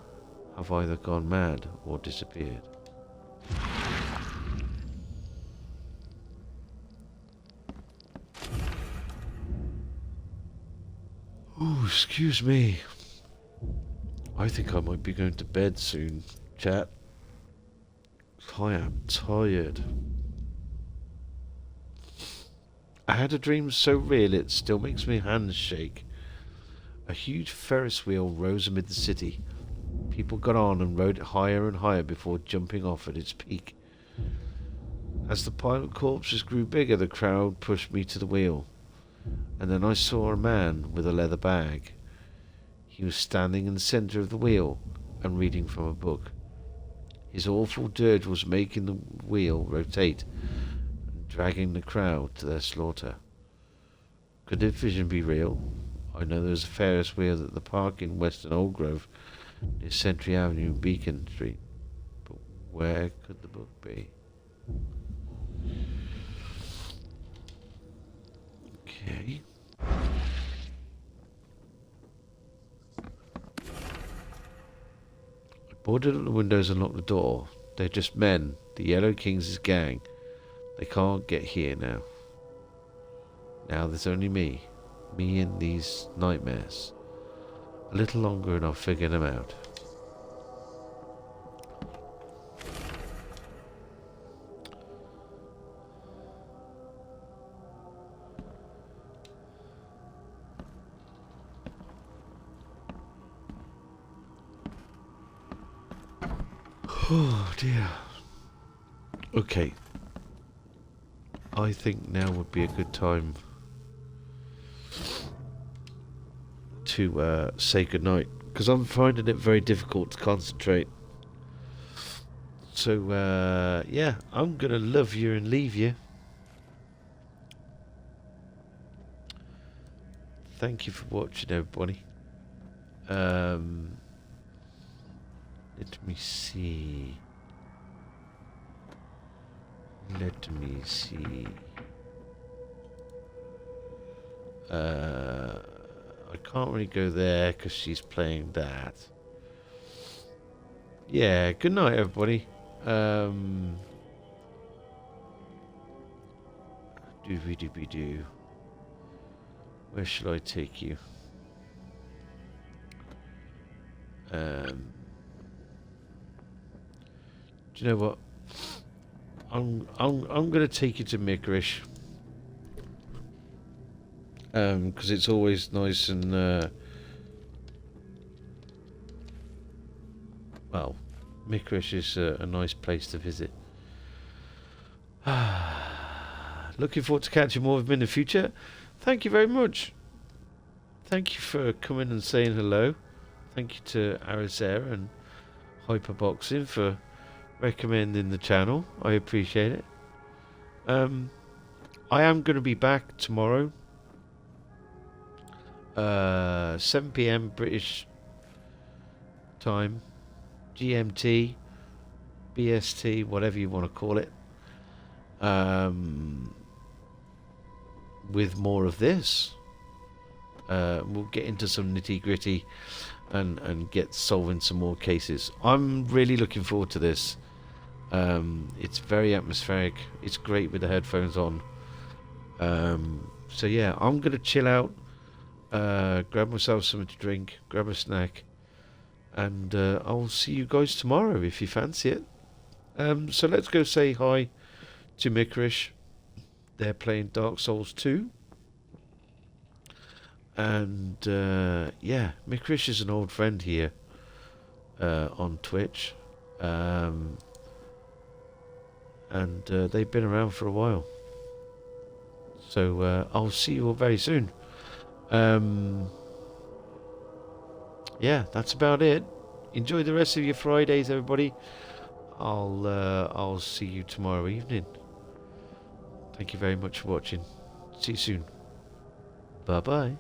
Speaker 1: have either gone mad or disappeared. Ooh, excuse me. I think I might be going to bed soon, chat. I am tired. I had a dream so real it still makes my hands shake. A huge Ferris wheel rose amid the city. People got on and rode it higher and higher before jumping off at its peak. As the pilot corpses grew bigger, the crowd pushed me to the wheel. And then I saw a man with a leather bag. He was standing in the centre of the wheel and reading from a book. His awful dirge was making the wheel rotate and dragging the crowd to their slaughter. Could this vision be real? I know there's a Ferris wheel at the park in Western Old Grove near Century Avenue and Beacon Street. But where could the book be? Okay. I boarded up the windows and locked the door. They're just men, the Yellow Kings' gang. They can't get here now. Now there's only me and these nightmares. A little longer and I'll figure them out. Oh dear. Okay. I think now would be a good time to say goodnight, because I'm finding it very difficult to concentrate. So yeah, I'm gonna love you and leave you. Thank you for watching, everybody. Let me see. I can't really go there because she's playing that. Yeah, good night, everybody. Doobie-doobie-doo. Where should I take you? Do you know what? I'm gonna take you to Mikrish. Because it's always nice and well, Mikrish is a nice place to visit. Looking forward to catching more of them in the future. Thank you very much. Thank you for coming and saying hello. Thank you to Arizera and Hyperboxing for recommending the channel. I appreciate it. I am going to be back tomorrow. 7 PM British time, GMT, BST, whatever you want to call it, with more of this. We'll get into some nitty gritty and get solving some more cases. I'm really looking forward to this. It's very atmospheric. It's great with the headphones on. So yeah, I'm gonna chill out. Grab myself something to drink, grab a snack, And I'll see you guys tomorrow if you fancy it. So let's go say hi to Mikrish. They're playing Dark Souls 2. And yeah, Mikrish is an old friend here on Twitch. And they've been around for a while. So I'll see you all very soon. Yeah, that's about it. Enjoy the rest of your Fridays, everybody. I'll see you tomorrow evening. Thank you very much for watching. See you soon. Bye bye.